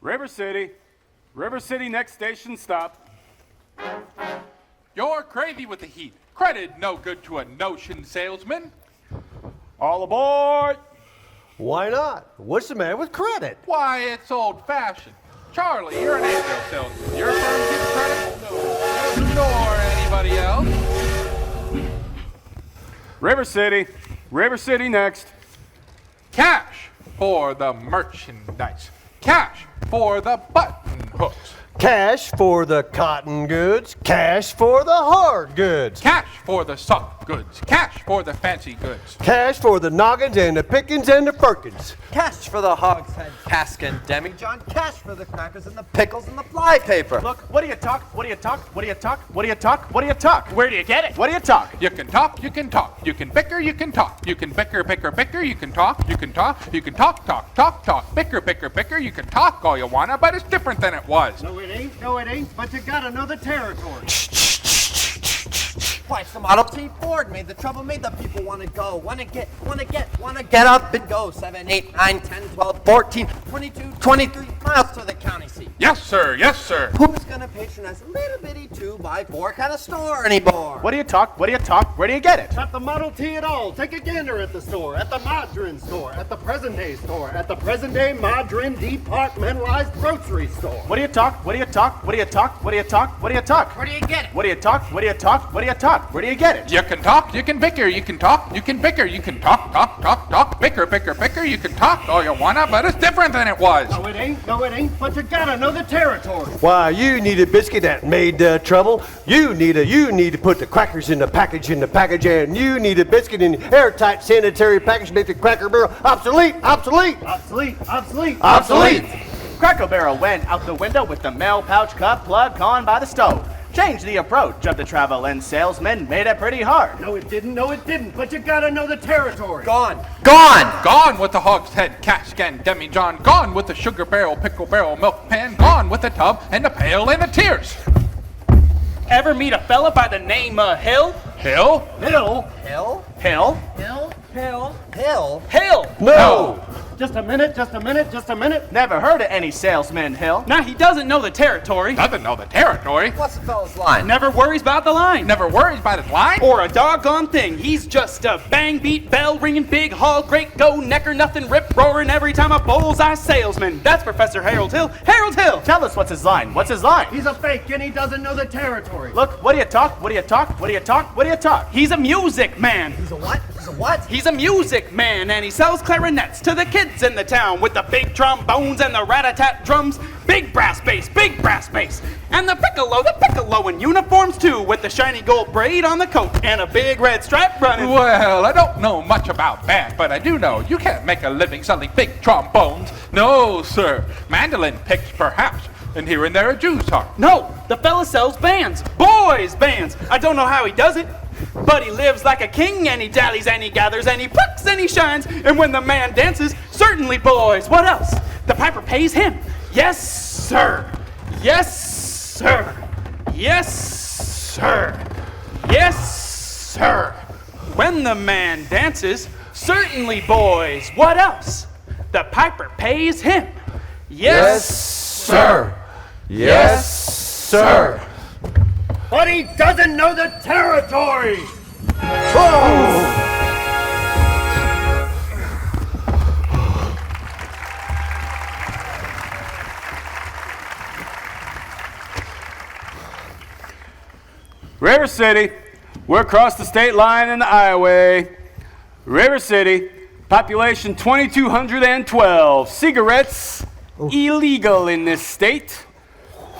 River City. River City, next station stop. You're crazy with the heat. Credit no good to a notion salesman. All aboard! Why not? What's the matter with credit? Why, it's old-fashioned. Charlie, you're an angel salesman. Your firm gives credit? No, nor anybody else. River City. River City next. Cash for the merchandise. Cash for the button hooks. Cash for the cotton goods. Cash for the hard goods. Cash for the soft goods. Cash for the fancy goods. Cash for the noggins and the pickings and the firkins. Cash for the hogshead, cask and demijohn. Cash for the crackers and the pickles and the fly paper. Look, what do you talk? What do you talk? What do you talk? What do you talk? What do you talk? Where do you get it? What do you talk? You can talk, you can talk. You can bicker, you can talk. You can bicker, bicker, bicker. You can talk, you can talk. You can talk, talk, talk, talk. Bicker, bicker, bicker. You can talk all you wanna, but it's different than it was. No, it ain't, but you gotta know the territory. Why, it's the Model T Ford made the trouble, made the people want to go, want to get up and go. 7, 8, 9, 10, 12, 14, 22, 23 miles to the county seat. Yes, sir, yes, sir. Who's gonna patronize a little bitty 2x4 kind of store anymore? What do you talk? What do you talk? Where do you get it? Not the Model T at all. Take a gander at the store, at the Modern store, at the present day store, at the present day Modern departmentalized grocery store. What do you talk? What do you talk? What do you talk? What do you talk? What do you talk? Where do you get it? What do you talk? What do you talk? What do you talk? Where do you get it? You can talk, you can bicker, you can talk, you can bicker, you can talk, talk, talk, talk, bicker, bicker, bicker. You can talk all you wanna, but it's different than it was. No, it ain't, but you gotta know the territory. Why, you need a biscuit that made trouble. You need to put the crackers in the package, and you need a biscuit in the airtight sanitary package, make the Cracker Barrel obsolete. Cracker Barrel went out the window with the mail pouch cup plug gone by the stove. Changed the approach of the traveling salesman, made it pretty hard. No, it didn't, but you gotta know the territory. Gone. Gone with the hogshead, cask and demijohn. Gone with the sugar barrel, pickle barrel, milk pan. Gone with the tub and the pail and the tears. Ever meet a fella by the name of Hill? Hill? Hill! No! Just a minute. Never heard of any salesman, Hill. Now he doesn't know the territory. Doesn't know the territory. What's the fella's line? Never worries about the line. Never worries about his line. Or a doggone thing. He's just a bang beat, bell ringing, big hall, great go, necker, nothing, rip roaring every time a bullseye salesman. That's Professor Harold Hill. Harold Hill! Tell us what's his line. What's his line? He's a fake and he doesn't know the territory. Look, what do you talk? What do you talk? What do you talk? What do you talk? He's a music man. He's a what? He's a music man, and he sells clarinets to the kids in the town with the big trombones and the rat-a-tat drums. Big brass bass. And the piccolo in uniforms too, with the shiny gold braid on the coat and a big red stripe running. Well, I don't know much about that, but I do know you can't make a living selling big trombones. No, sir. Mandolin picks, perhaps. And here and there a Jew's harp. No, the fella sells bands, boys bands. I don't know how he does it, but he lives like a king, and he dallies and he gathers and he plucks and he shines. And when the man dances, certainly, boys, what else? The piper pays him. Yes, sir. Yes, sir. Yes, sir. Yes, sir. When the man dances, certainly, boys, what else? The piper pays him. Yes, sir. Yes, sir. But he doesn't know the territory. River City. We're across the state line in the Iowa. River City. Population 2,212. Cigarettes illegal in this state.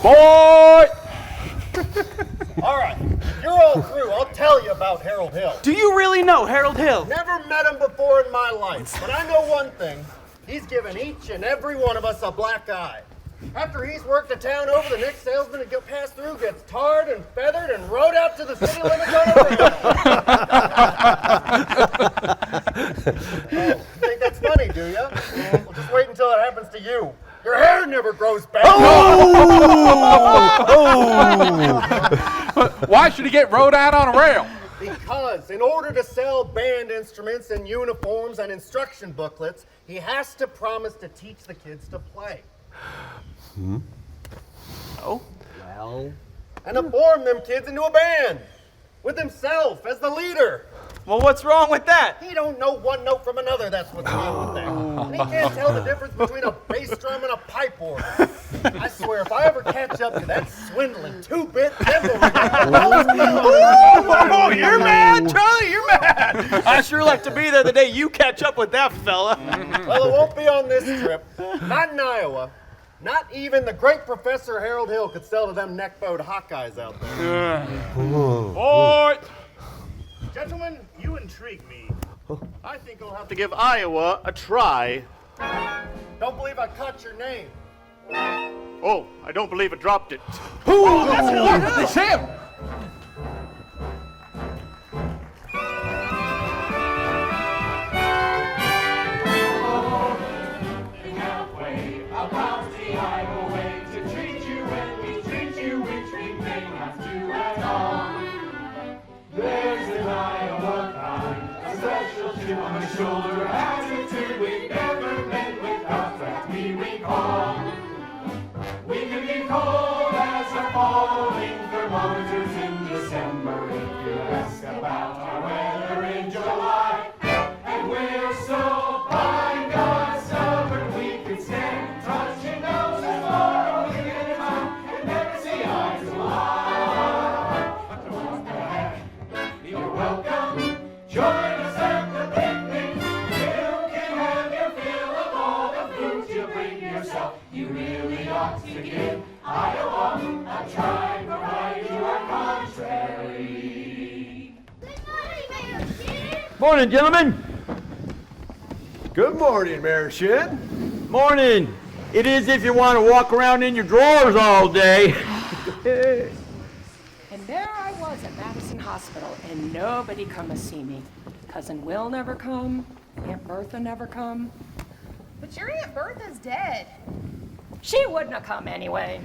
Boy! All right, you're all through. I'll tell you about Harold Hill. Do you really know Harold Hill? Never met him before in my life, but I know one thing. He's given each and every one of us a black eye. After he's worked a town over, the next salesman to pass through gets tarred and feathered and rode out to the city limits on a rail. Oh, think that's funny, do you? Well, just wait until it happens to you. Your hair never grows back. Why should he get rode out on a rail? Because in order to sell band instruments and uniforms and instruction booklets, he has to promise to teach the kids to play. Oh? Well? And to form them kids into a band with himself as the leader. Well, what's wrong with that? He don't know one note from another, that's what's wrong with that. And he can't tell the difference between a bass drum and a pipe organ. I swear, if I ever catch up to that swindling two-bit thimble Oh, you're mad, Charlie, you're mad. I sure like to be there the day you catch up with that fella. Well, it won't be on this trip. Not in Iowa. Not even the great Professor Harold Hill could sell to them neck-bowed Hawkeyes out there. Boy! Gentlemen, you intrigue me. I think I'll have to give Iowa a try. Don't believe I caught your name. Oh, I don't believe I dropped it. That's him! Morning, gentlemen. Good morning, Mayor Shed. Morning. It is if you want to walk around in your drawers all day. And there I was at Madison Hospital, and nobody come to see me. Cousin Will never come, Aunt Bertha never come. But your Aunt Bertha's dead. She wouldn't have come anyway.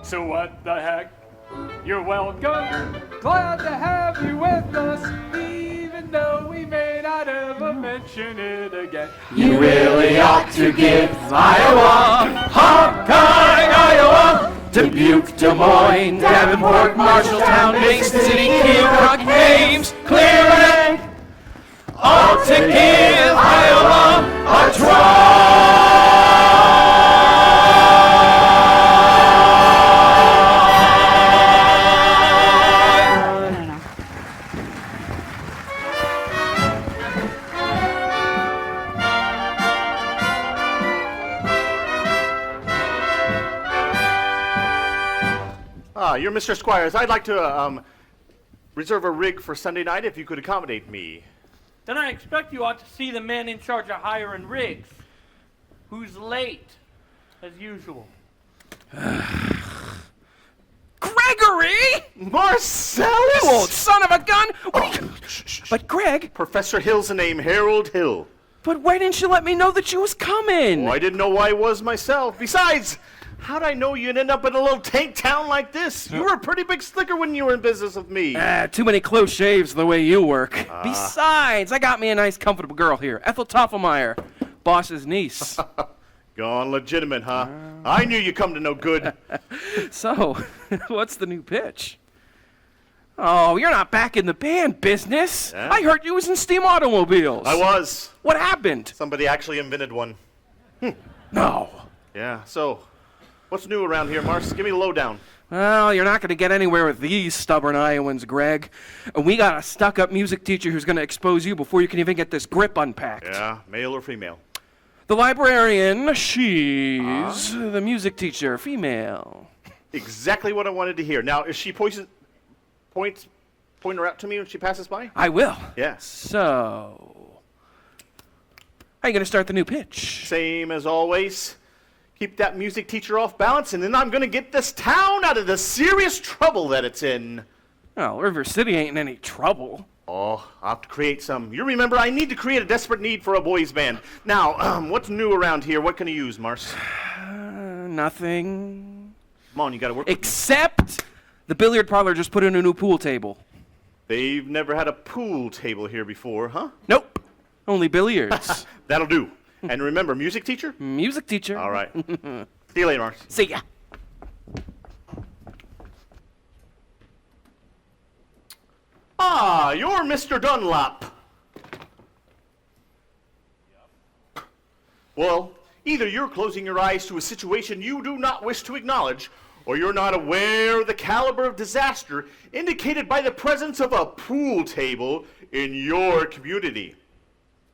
So what the heck? You're welcome. Glad to have you with us, even though we may not ever mention it again. You really ought to give Iowa, Hawkeye, Iowa, Dubuque, Des Moines, Davenport, Marshalltown, Mason City, Keokuk, Ames, Cleveland, all to give Iowa a try. You're Mr. Squires. I'd like to reserve a rig for Sunday night if you could accommodate me. Then I expect you ought to see the man in charge of hiring rigs, who's late, as usual. Gregory! Marcellus! You old son of a gun! What are you... But Greg... Professor Hill's the name, Harold Hill. But why didn't you let me know that you was coming? Oh, I didn't know why I was myself. Besides, how'd I know you'd end up in a little tank town like this? You were a pretty big slicker when you were in business with me. Too many close shaves the way you work. Besides, I got me a nice, comfortable girl here. Ethel Toffelmeyer, boss's niece. Gone legitimate, huh? I knew you'd come to no good. So, what's the new pitch? Oh, you're not back in the band business. Yeah? I heard you was in steam automobiles. I was. What happened? Somebody actually invented one. No. Yeah, so, what's new around here, Mars? Give me the lowdown. Well, you're not going to get anywhere with these stubborn Iowans, Greg. And we got a stuck-up music teacher who's going to expose you before you can even get this grip unpacked. Yeah, male or female? The librarian, she's the music teacher, female. Exactly what I wanted to hear. Now, is she points point her out to me when she passes by? I will. Yeah. So, how you going to start the new pitch? Same as always. Keep that music teacher off balance, and then I'm going to get this town out of the serious trouble that it's in. Well, River City ain't in any trouble. Oh, I'll have to create some. You remember, I need to create a desperate need for a boys' band. Now, what's new around here? What can I use, Mars? Nothing. Come on, you got to work. Except the billiard parlor just put in a new pool table. They've never had a pool table here before, huh? Nope. Only billiards. That'll do. And remember, music teacher? Music teacher. All right. See you later, Mars. See ya. Ah, you're Mr. Dunlap. Well, either you're closing your eyes to a situation you do not wish to acknowledge, or you're not aware of the caliber of disaster indicated by the presence of a pool table in your community.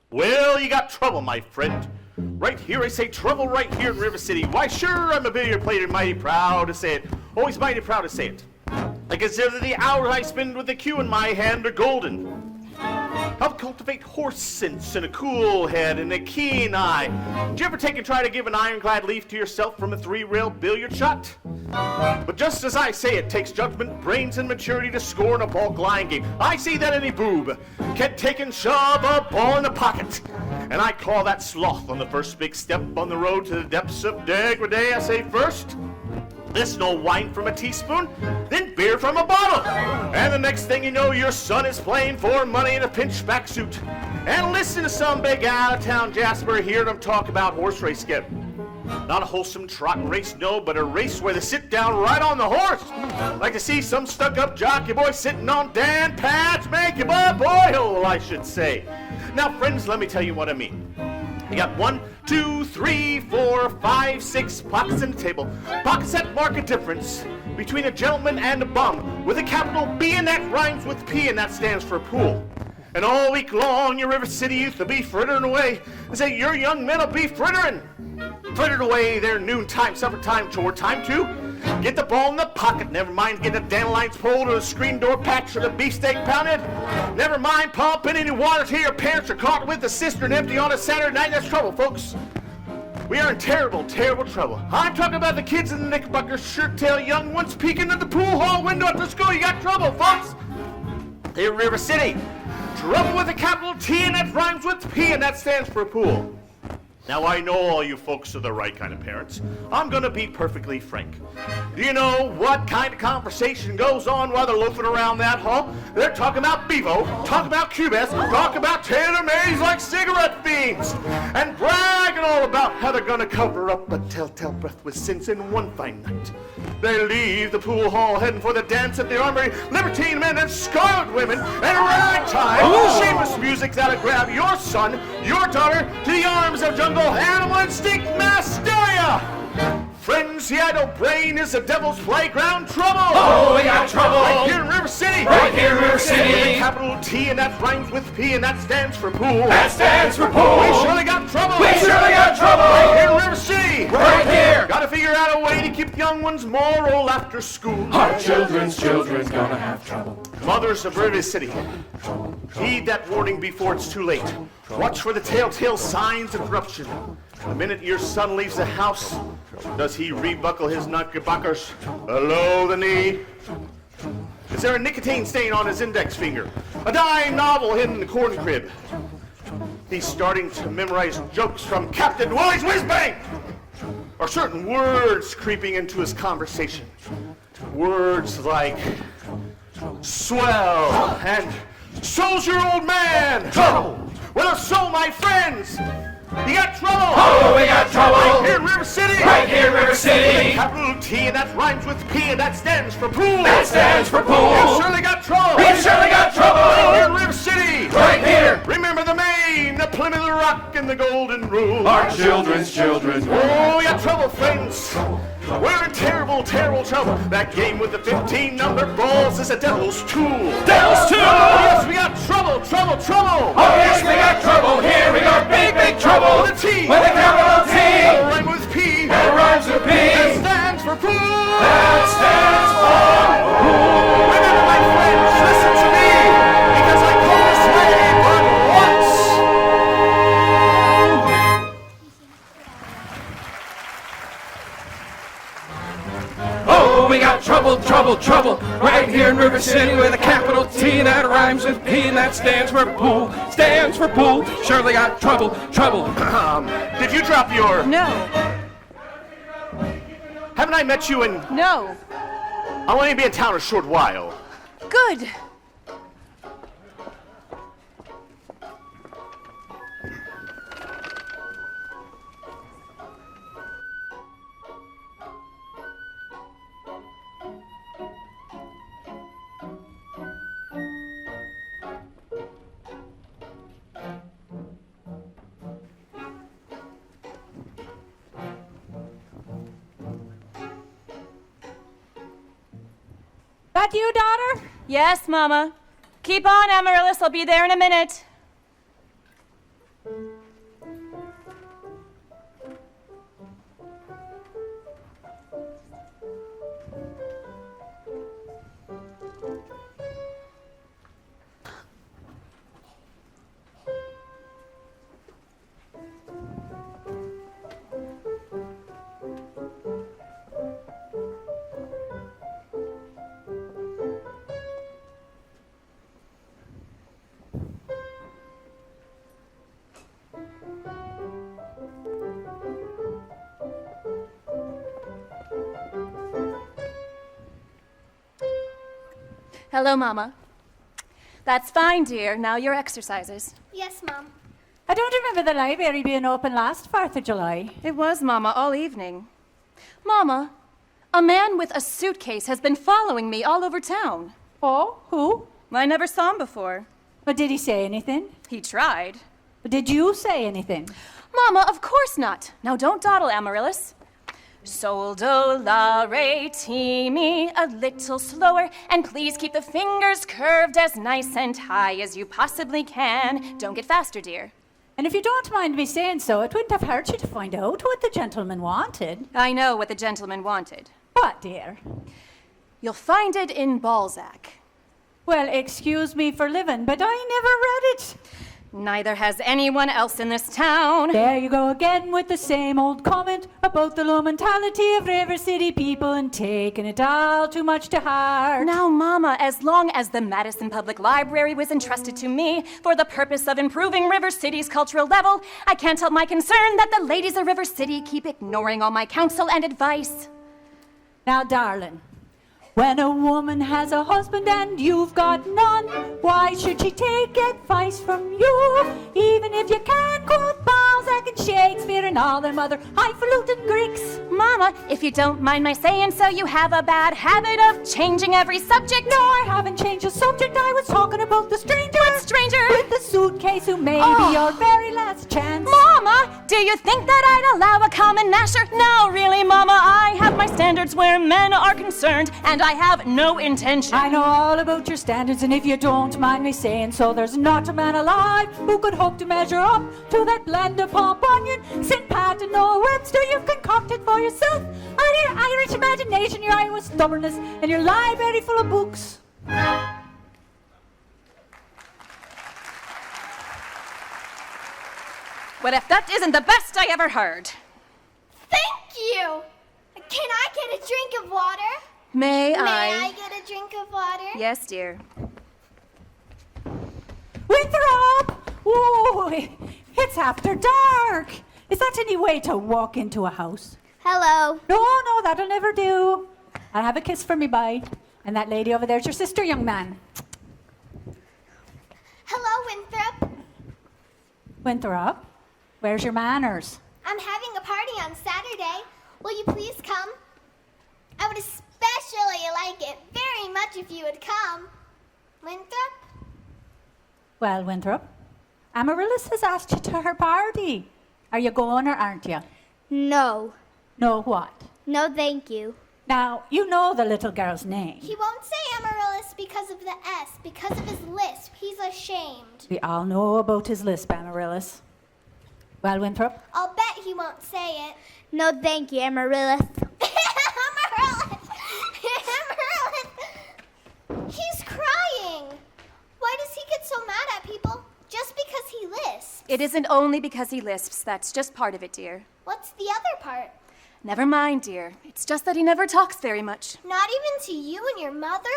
Well, you got trouble, my friend. Right here, I say trouble right here in River City. Why, sure, I'm a billiard player and mighty proud to say it. Always mighty proud to say it. I consider the hours I spend with the cue in my hand are golden. Help cultivate horse sense and a cool head and a keen eye. Did you ever take and try to give an ironclad leaf to yourself from a 3-rail billiard shot? But just as I say, it takes judgment, brains, and maturity to score in a ball gliding game. I see that any boob can take and shove a ball in the pocket. And I call that sloth on the first big step on the road to the depths of degradé. I say first, this no wine from a teaspoon, then beer from a bottle. And the next thing you know, your son is playing for money in a pinchback suit. And listen to some big out-of-town Jasper hearing him talk about horse race skip. Not a wholesome trotting race, no, but a race where they sit down right on the horse. Like to see some stuck-up jockey boy sitting on Dan Pat's make you boy hole, I should say. Now, friends, let me tell you what I mean. You got 1, 2, 3, 4, 5, 6 pockets in the table. Pockets that mark a difference between a gentleman and a bum, with a capital B and that rhymes with P and that stands for pool. And all week long, your River City youth will be frittering away. And say your young men will be frittering away their noontime, supper time, chore time too. Get the ball in the pocket. Never mind getting a dandelions pole to a screen door patch or the beefsteak pounded. Never mind pumping any water to your parents or caught with the cistern empty on a Saturday night. That's trouble, folks. We are in terrible, terrible trouble. I'm talking about the kids in the knickerbocker shirt-tail young ones peeking at the pool hall window at the school. You got trouble, folks. Here in River City. Trouble with a capital T and that rhymes with P and that stands for pool. Now, I know all you folks are the right kind of parents. I'm going to be perfectly frank. Do you know what kind of conversation goes on while they're loafing around that hall? They're talking about Bevo, talking about Cubes, talking about tailor-mades like cigarette fiends, and bragging all about how they're going to cover up a telltale breath with sins in one fine night. They leave the pool hall heading for the dance at the armory, libertine men and scarlet women, and ragtime, shameless music that'll grab your son, your daughter, to the arms of jungle animal instinct mass hysteria. Friends, the idle brain is the devil's playground. Trouble! Oh, we got trouble! Right here in River City! Right here in River City! With a capital T and that rhymes with P and that stands for pool. That stands for pool! We surely got trouble! We surely got trouble! Right here in River City! Right here! Gotta figure out a way to keep young ones moral after school. Our children's gonna have trouble. Mothers of River City, heed that warning before it's too late. Watch for the telltale signs of corruption. The minute your son leaves the house, does he rebuckle his knickerbockers below the knee? Is there a nicotine stain on his index finger? A dime novel hidden in the corn crib? He's starting to memorize jokes from Captain Willie's Whiz Bang! Or certain words creeping into his conversation. Words like swell and soldier old man. Trouble! Well, so my friends, you got trouble! Oh, we got trouble! Right here in River City! Right here in River City! Capital T and that rhymes with P and that stands for pool! That stands for pool! You surely got trouble! We surely got trouble! Right here in River City! Right here! Remember the Maine, the Plymouth Rock, and the Golden Rule! Our children's Oh, we got trouble, friends! We're in terrible, terrible trouble. That game with the 15 number balls is a devil's tool. Devil's tool! Yes, we got trouble, trouble, trouble! Oh, yes, we got trouble. Here we got big, big trouble. With a T! With a capital T! A rhyme with P! That rhymes with P! That stands for pool! That stands for pool! Remember, my friends, listen to me! got trouble, trouble, trouble. Right here in River City with a capital T that rhymes with P and that stands for pool. Stands for pool. Surely got trouble, trouble. Did you drop your... No. Haven't I met you in... No. I'll only be in town a short while. Good. That you, daughter? Yes, Mama. Keep on, Amaryllis. I'll be there in a minute. Hello, Mama. That's fine, dear. Now your exercises. Yes, Mom. I don't remember the library being open last 4th of July. It was, Mama, all evening. Mama, a man with a suitcase has been following me all over town. Oh, who? I never saw him before. But did he say anything? He tried. But did you say anything? Mama, of course not. Now don't dawdle, Amaryllis. Soldo la re ti mi, a little slower, and please keep the fingers curved as nice and high as you possibly can. Don't get faster, dear. And if you don't mind me saying so, it wouldn't have hurt you to find out what the gentleman wanted. I know what the gentleman wanted. What, dear? You'll find it in Balzac. Well, excuse me for living, but I never read it. Neither has anyone else in this town. There you go again with the same old comment about the low mentality of River City people and taking it all too much to heart. Now, Mama, as long as the Madison Public Library was entrusted to me for the purpose of improving River City's cultural level, I can't help my concern that the ladies of River City keep ignoring all my counsel and advice. Now, darling, when a woman has a husband and you've got none, why should she take advice from you? Even if you can't quote Balzac and Shakespeare and all them other highfalutin Greeks. Mama, if you don't mind my saying so, you have a bad habit of changing every subject. No, I haven't changed the subject. I was talking about the stranger. What stranger? With the suitcase who may be your very last chance. Mama, do you think that I'd allow a common masher? No, really, Mama, I have my standards where men are concerned, and I have no intention. I know all about your standards, and if you don't mind me saying so, there's not a man alive who could hope to measure up to that blend of Paul Bunyan, St. Pat, and Noah Webster you've concocted for yourself. Out of your Irish imagination, your Iowa stubbornness, and your library full of books. Well, if that isn't the best I ever heard. Thank you! Can I get a drink of water? May I? May I get a drink of water? Yes, dear. Winthrop! Oh, it's after dark. Is that any way to walk into a house? Hello. No, that'll never do. I'll have a kiss for me, bye. And that lady over there's your sister, young man. Hello, Winthrop. Winthrop, where's your manners? I'm having a party on Saturday. Will you please come? I would especially like it very much if you would come. Winthrop? Well, Winthrop, Amaryllis has asked you to her party. Are you going or aren't you? No. No what? No, thank you. Now, you know the little girl's name. He won't say Amaryllis because of the S, because of his lisp. He's ashamed. We all know about his lisp, Amaryllis. Well, Winthrop? I'll bet he won't say it. No, thank you, Amaryllis. Amaryllis! Amaryllis! He's crying. Why does he get so mad at people? Just because he lisps. It isn't only because he lisps. That's just part of it, dear. What's the other part? Never mind, dear. It's just that he never talks very much. Not even to you and your mother?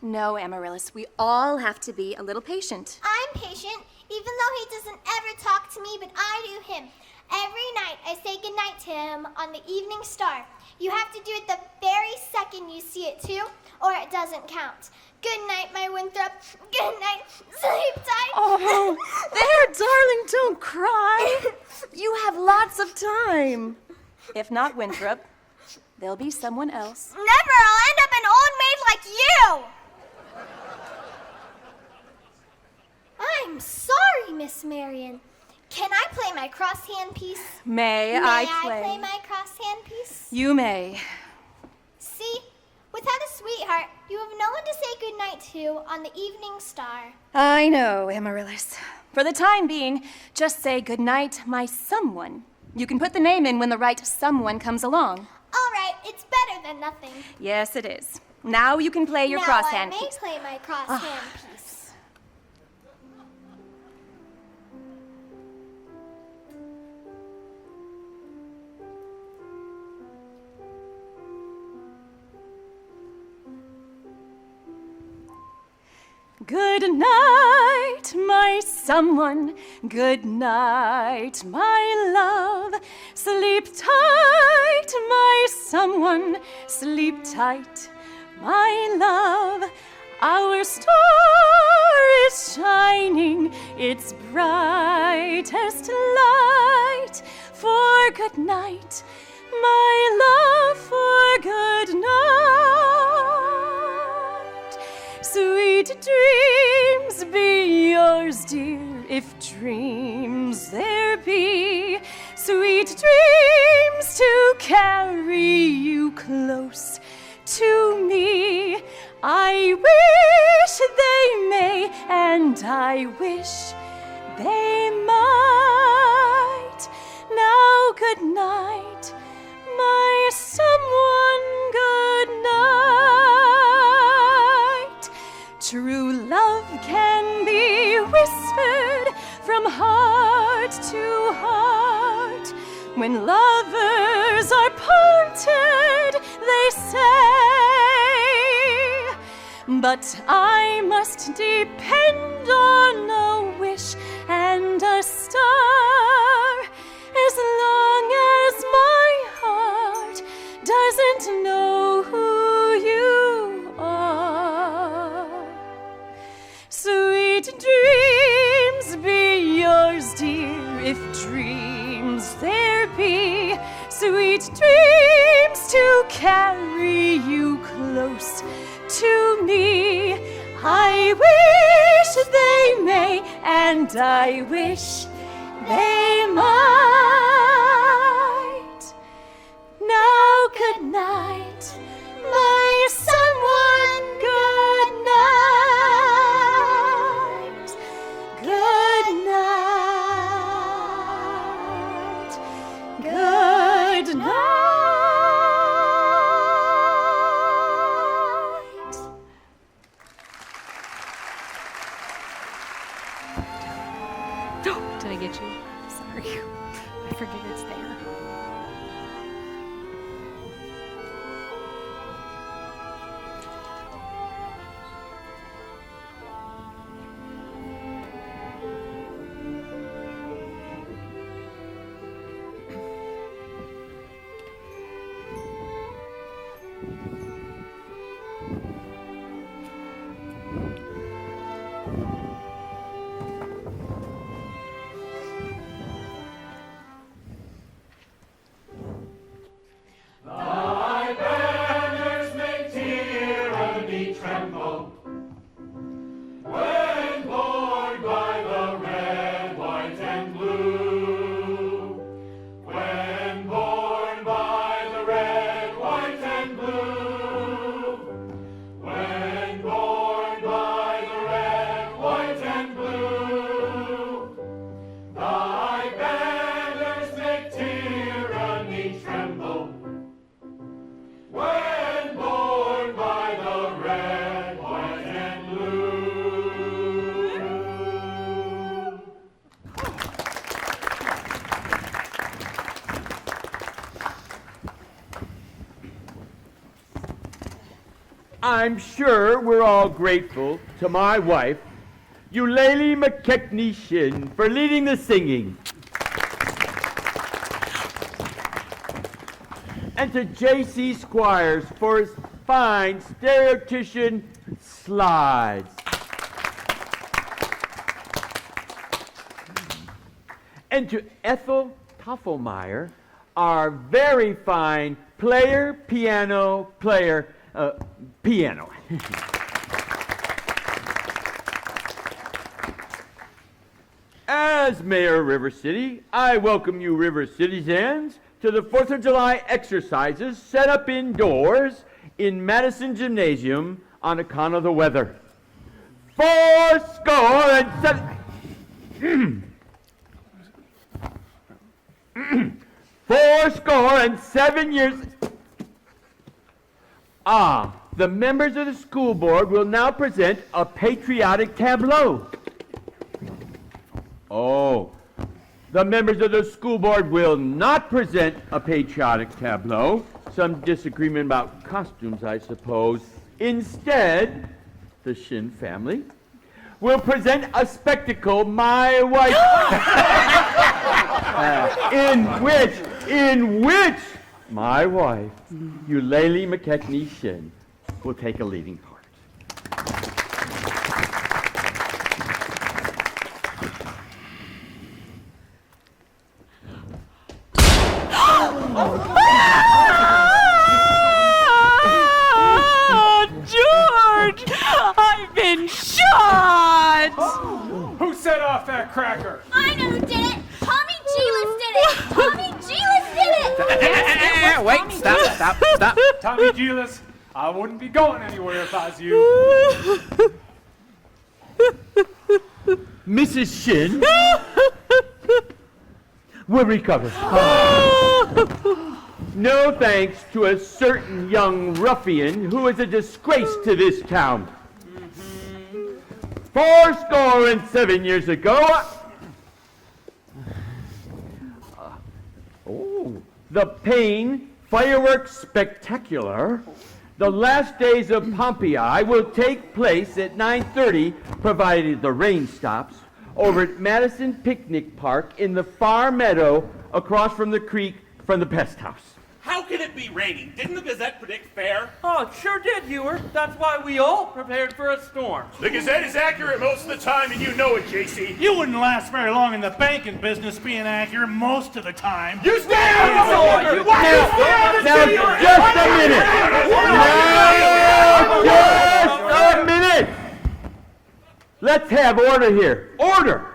No, Amaryllis, we all have to be a little patient. I'm patient, even though he doesn't ever talk to me, but I do him. Every night I say goodnight to him on the evening star. You have to do it the very second you see it too, or it doesn't count. Good night, my Winthrop. Good night. Sleep tight. Oh, there, darling, don't cry. You have lots of time. If not Winthrop, there'll be someone else. Never! I'll end up an old maid like you! I'm sorry, Miss Marion. Can I play my crosshand piece? May I play my crosshand piece? You may. See, without a sweetheart, you have no one to say goodnight to on the evening star. I know, Amaryllis. For the time being, just say goodnight, my someone. You can put the name in when the right someone comes along. All right, it's better than nothing. Yes, it is. Now you can play your crosshand Now I may piece. play my crosshand piece. Good night, my someone. Good night, my love. Sleep tight, my someone. Sleep tight, my love. Our star is shining its brightest light. For good night, my love, for good night. Sweet dreams be yours, dear, if dreams there be. Sweet dreams to carry you close to me. I wish they may, and I wish they might. Now good night, my someone, good night. True love can be whispered from heart to heart. When lovers are parted, they say. But I must depend on a wish and a star, as long as my heart doesn't know who you are. Sweet dreams be yours, dear, if dreams there be. Sweet dreams to carry you close to me. I wish they may, and I wish they might. Now good night, my someone, good night. Good night. Good night. Did I get you? Sorry. I forget it's there. I'm sure we're all grateful to my wife, Eulalie McKechnie Shin, for leading the singing. And to J.C. Squires for his fine stereotician slides. And to Ethel Toffelmeyer, our very fine piano player. As Mayor of River City, I welcome you River Citizens to the 4th of July exercises set up indoors in Madison Gymnasium on account of the weather. 7 years. The members of the school board will now present a patriotic tableau. The members of the school board will not present a patriotic tableau. Some disagreement about costumes, I suppose. Instead, the Shin family will present a spectacle, My Wife, in which my wife, Eulalie McKechnie Shin, will take a leading part. George! I've been shot! Who set off that cracker? I know who did it. Tommy Gilas did it. Tommy Gilas did it. Wait, stop. Tommy Gilas, I wouldn't be going anywhere if I was you. Mrs. Shin will recover. No thanks to a certain young ruffian who is a disgrace to this town. 7 years ago, the Payne Fireworks Spectacular, the last days of Pompeii, will take place at 9:30, provided the rain stops, over at Madison Picnic Park in the far meadow across from the creek from the pest house. How can it be raining? Didn't the Gazette predict fair? Oh, it sure did, Ewer. That's why we all prepared for a storm. The Gazette is accurate most of the time, and you know it, JC. You wouldn't last very long in the banking business being accurate most of the time. You stand on the order! Now, just a minute! Just a minute! Let's have order here. Order!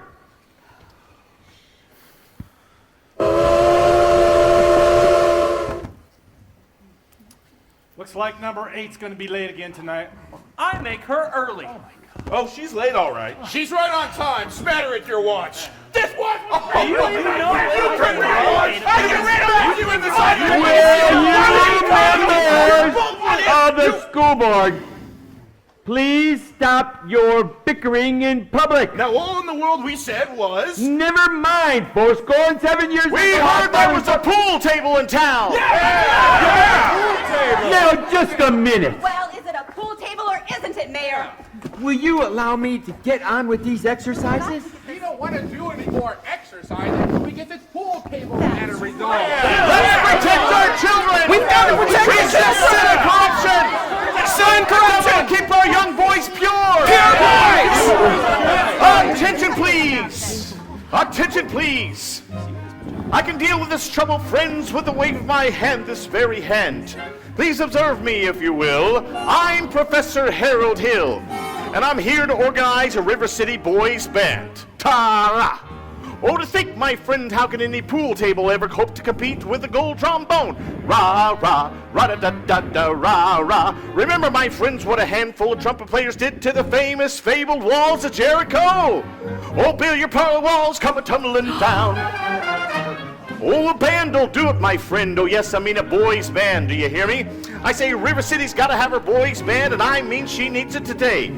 Looks like number 8's going to be late again tonight. I make her early. Oh, she's late, all right. She's right on time. Smatter at your watch. This watch was You don't even know I get rid of you in the Will you members of the school board please stop your bickering in public? Now, all in the world we said was... Never mind, 7 years ago. We heard there was a pool table in town! Now, just a minute. Well, is it a pool table or isn't it, Mayor? Will you allow me to get on with these exercises? We don't want to do any more exercise until we get this pool table matter resolved. Let's protect our children! We've got to protect our Resist children! corruption! Son corruption! Keep our young boys pure! Pure boys! Attention, please! Attention, please! I can deal with this trouble, friends, with the wave of my hand, this very hand. Please observe me, if you will. I'm Professor Harold Hill, and I'm here to organize a River City boys band. Ta-ra! Oh, to think, my friend, how can any pool table ever hope to compete with the gold trombone? Rah-rah, ra-da-da-da-da, rah-rah. Remember, my friends, what a handful of trumpet players did to the famous, fabled walls of Jericho. Oh, billiard parlor walls come a-tumbling down. Oh, a band'll do it, my friend. Oh, yes, I mean a boys' band. Do you hear me? I say River City's got to have her boys' band, and I mean she needs it today.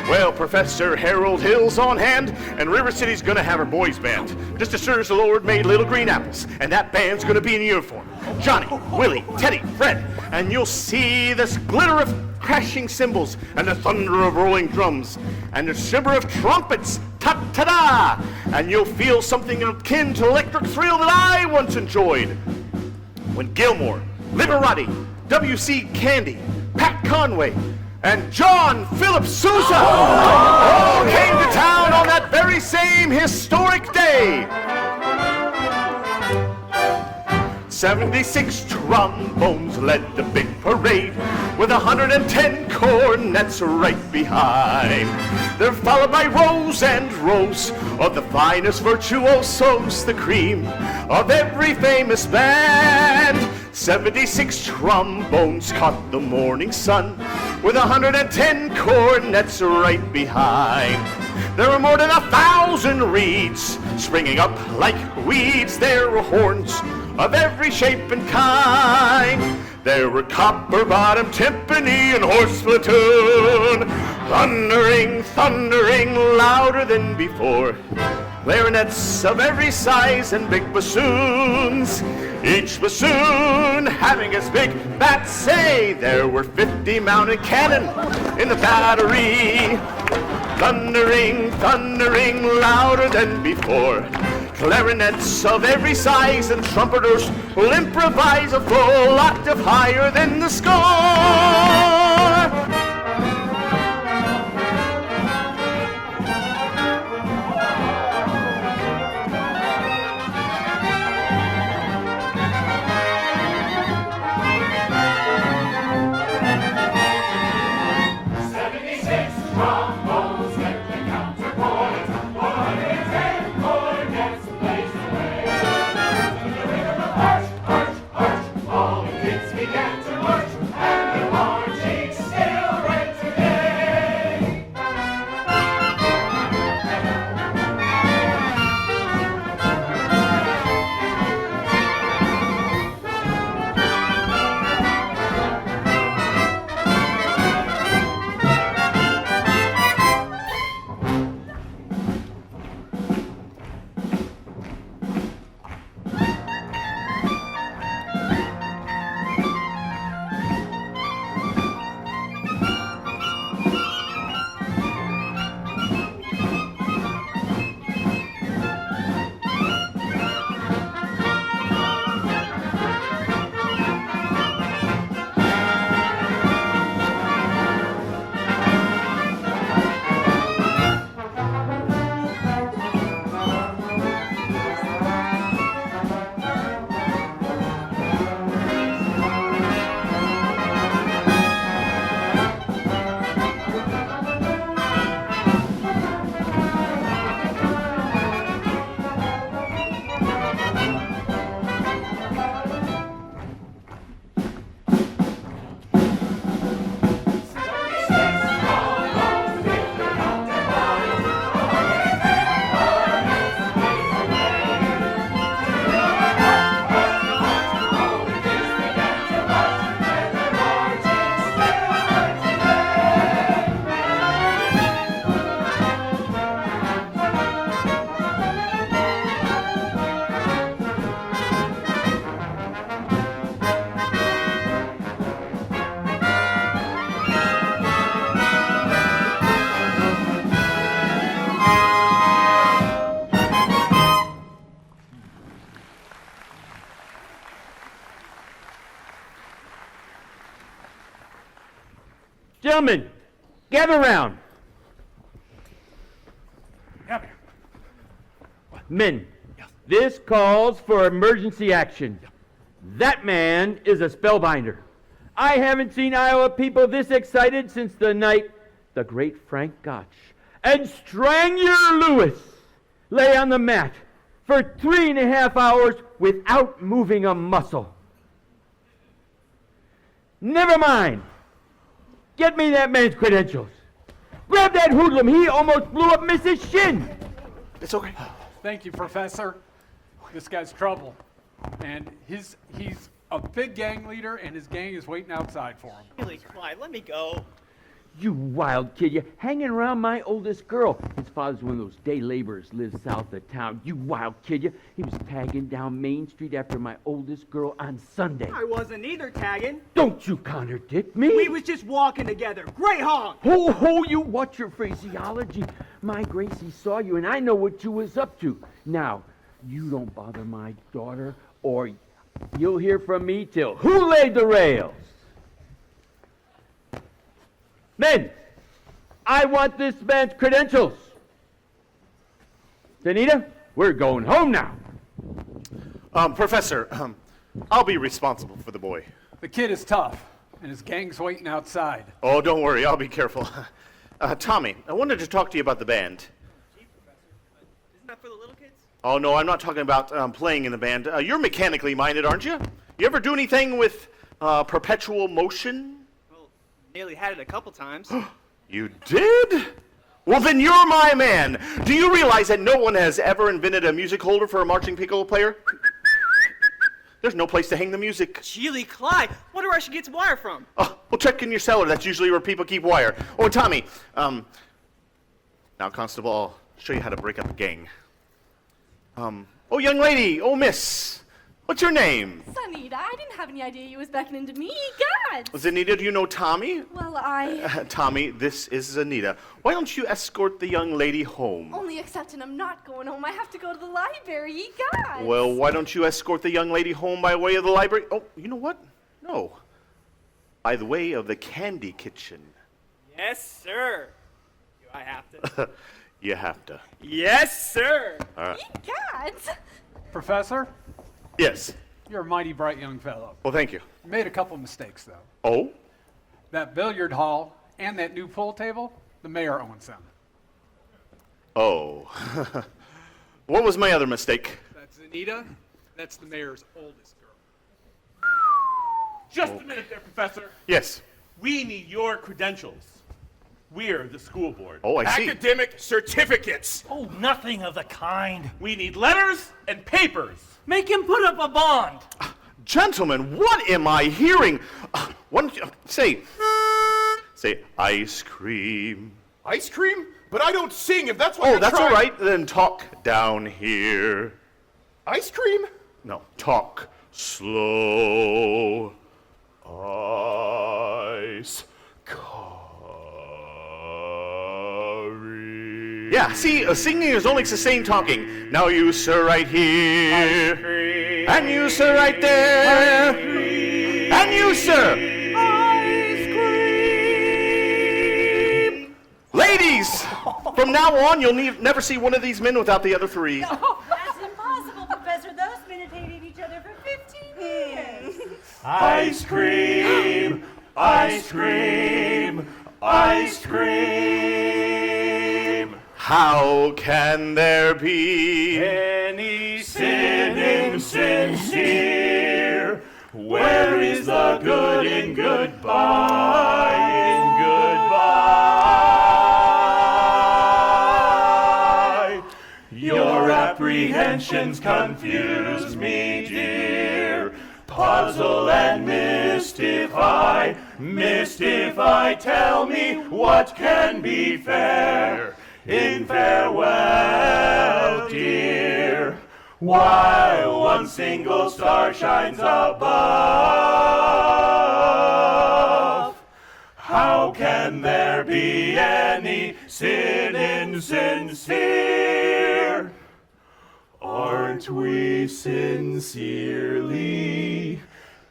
Well, Professor Harold Hill's on hand, and River City's going to have her boys' band. Just as sure as the Lord made little green apples, and that band's going to be in uniform. Johnny, Willie, Teddy, Fred, and you'll see this glitter of crashing cymbals, and the thunder of rolling drums, and the shimmer of trumpets, ta-ta-da! And you'll feel something akin to electric thrill that I once enjoyed. When Gilmore, Liberati, W.C. Candy, Pat Conway, and John Philip Sousa all came to town on that very same historic day. 76 trombones led the big parade, with 110 cornets right behind. They're followed by rows and rows of the finest virtuosos, the cream of every famous band. 76 trombones caught the morning sun, with 110 cornets right behind. There were more than 1,000 reeds springing up like weeds. There were horns of every shape and kind. There were copper-bottom timpani and horse platoon, thundering, thundering louder than before. Clarinets of every size and big bassoons, each bassoon having its big bat say. There were 50 mounted cannon in the battery, thundering, thundering louder than before. Clarinets of every size and trumpeters will improvise a full octave higher than the score. Gentlemen, gather round. Men, this calls for emergency action. That man is a spellbinder. I haven't seen Iowa people this excited since the night the great Frank Gotch and Strangler Lewis lay on the mat for 3.5 hours without moving a muscle. Never mind. Get me that man's credentials. Grab that hoodlum. He almost blew up Mrs. Shin. It's okay. Thank you, Professor. This guy's trouble. And he's a big gang leader, and his gang is waiting outside for him. Really, quiet. Let me go. You wild kid, you're hanging around my oldest girl. His father's one of those day laborers, lives south of town. You wild kid, he was tagging down Main Street after my oldest girl on Sunday. I wasn't either tagging. Don't you contradict me. We was just walking together. Greyhound! Ho, you watch your phraseology. My Gracie saw you, and I know what you was up to. Now, you don't bother my daughter, or you'll hear from me till who laid the rails? Men, I want this man's credentials. Danita, we're going home now. Professor, I'll be responsible for the boy. The kid is tough, and his gang's waiting outside. Oh, don't worry, I'll be careful. Tommy, I wanted to talk to you about the band. Gee, Professor, but isn't that for the little kids? Oh, no, I'm not talking about playing in the band. You're mechanically minded, aren't you? You ever do anything with perpetual motion? Well, nearly had it a couple times. You did? Well, then you're my man. Do you realize that no one has ever invented a music holder for a marching piccolo player? There's no place to hang the music. Geely Clyde, wonder where I should get some wire from. Oh, well, check in your cellar. That's usually where people keep wire. Oh, and Tommy, now, Constable, I'll show you how to break up a gang. Oh, young lady, oh, miss, what's your name? Sunita, I didn't have any idea you was beckoning to me. God! Zanita, do you know Tommy? Well, I... Tommy, this is Zanita. Why don't you escort the young lady home? Only accepting I'm not going home. I have to go to the library. Ye gods! Well, why don't you escort the young lady home by way of the library? Oh, you know what? No. By the way of the candy kitchen. Yes, sir. Do I have to? You have to. Yes, sir. All right. Ye gods! Professor, Yes. you're a mighty bright young fellow. Well, thank you. You made a couple mistakes, though. Oh? That billiard hall and that new pool table, the mayor owns them. Oh. What was my other mistake? That's Anita. That's the mayor's oldest girl. Just a minute there, Professor. Yes. We need your credentials. We're the school board. Oh, I see. Academic certificates. Oh, nothing of the kind. We need letters and papers. Make him put up a bond. Gentlemen, what am I hearing? Why don't you say ice cream. Ice cream? But I don't sing if that's what Oh, you're that's trying. all right. Then talk down here. Ice cream? No, talk slow. Ice curry. Yeah, see, singing is only sustained talking. Now you, sir, right here. Ice cream. And you, sir, right there. Ice cream. And you, sir. Ice cream. Ladies, from now on, you'll never see one of these men without the other three. Oh, that's impossible, Professor. Those men have hated each other for 15 years. Ice cream. Ice cream. Ice cream. How can there be any sin insincere? Where is the good in goodbye? In goodbye. Your apprehensions confuse me, dear. Puzzle and mystify. Mystify, tell me what can be fair. In farewell, dear, while one single star shines above. How can there be any sin insincere? Aren't we sincerely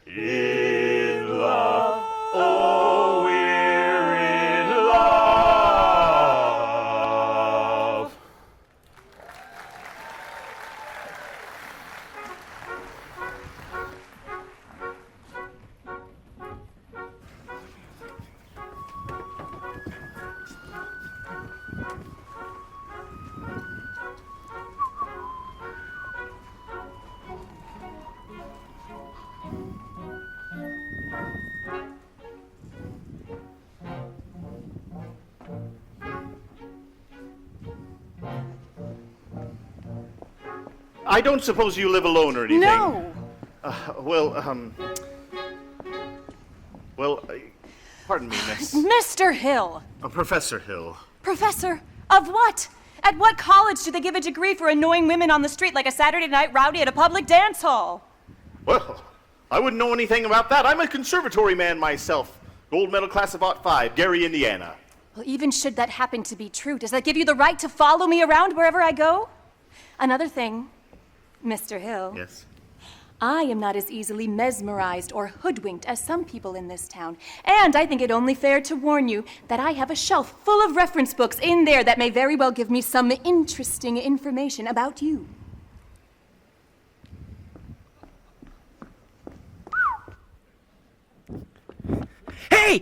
in love? Oh, we're in love. I don't suppose you live alone or anything. No. Well, Pardon me, miss. Mr. Hill. Professor Hill. Professor of what? At what college do they give a degree for annoying women on the street like a Saturday night rowdy at a public dance hall? Well, I wouldn't know anything about that. I'm a conservatory man myself. Gold medal class of '05, Gary, Indiana. Well, even should that happen to be true, does that give you the right to follow me around wherever I go? Another thing, Mr. Hill. Yes? I am not as easily mesmerized or hoodwinked as some people in this town. And I think it only fair to warn you that I have a shelf full of reference books in there that may very well give me some interesting information about you. Hey,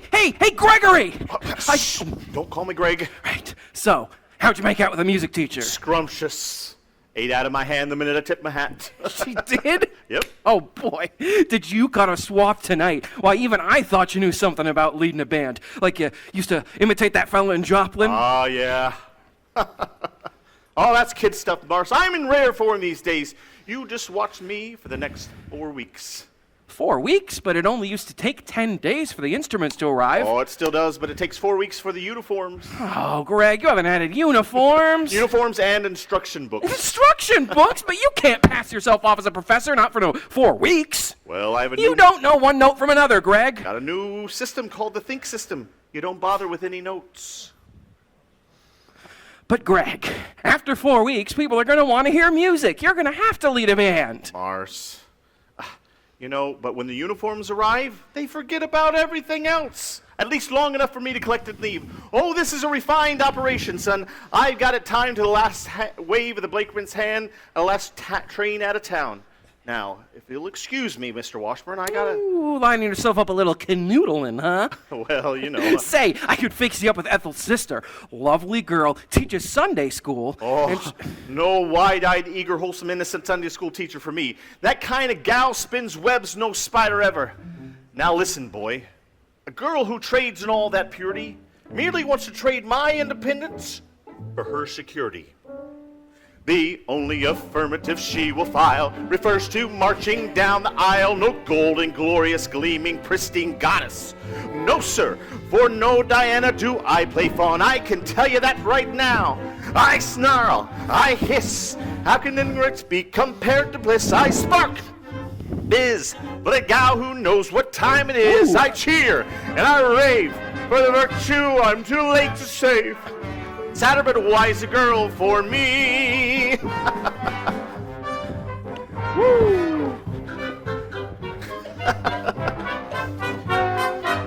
Gregory! Shh, don't call me Greg. Right, so, how'd you make out with the music teacher? Scrumptious. Ate out of my hand the minute I tipped my hat. She did? Yep. Oh, boy. Did you cut a swap tonight? Why, even I thought you knew something about leading a band. Like you used to imitate that fella in Joplin. Oh, yeah. Oh, that's kid stuff, Mars. I'm in rare form these days. You just watch me for the next 4 weeks. 4 weeks? But it only used to take 10 days for the instruments to arrive. Oh, it still does, but it takes 4 weeks for the uniforms. Oh, Greg, you haven't added uniforms. Uniforms and instruction books. Instruction books? But you can't pass yourself off as a professor not for no 4 weeks. Well, I have You don't know one note from another, Greg. Got a new system called the Think System. You don't bother with any notes. But Greg, after 4 weeks, people are going to want to hear music. You're going to have to lead a band. Mars. You know, but when the uniforms arrive, they forget about everything else. At least long enough for me to collect and leave. Oh, this is a refined operation, son. I've got it timed to the last wave of the Blakeman's hand and the last train out of town. Now, if you'll excuse me, Mr. Washburn, I gotta... Ooh, lining yourself up a little canoodling, huh? Well, you know... Say, I could fix you up with Ethel's sister. Lovely girl, teaches Sunday school. Oh, no wide-eyed, eager, wholesome, innocent Sunday school teacher for me. That kind of gal spins webs no spider ever. Now listen, boy. A girl who trades in all that purity merely wants to trade my independence for her security. The only affirmative she will file refers to marching down the aisle, no golden, glorious, gleaming, pristine goddess. No, sir, for no Diana do I play fawn. I can tell you that right now. I snarl, I hiss. How can ignorance be compared to bliss? I spark, biz, but a gal who knows what time it is. Ooh. I cheer and I rave for the virtue I'm too late to save. Sadder but wiser girl for me. Woo!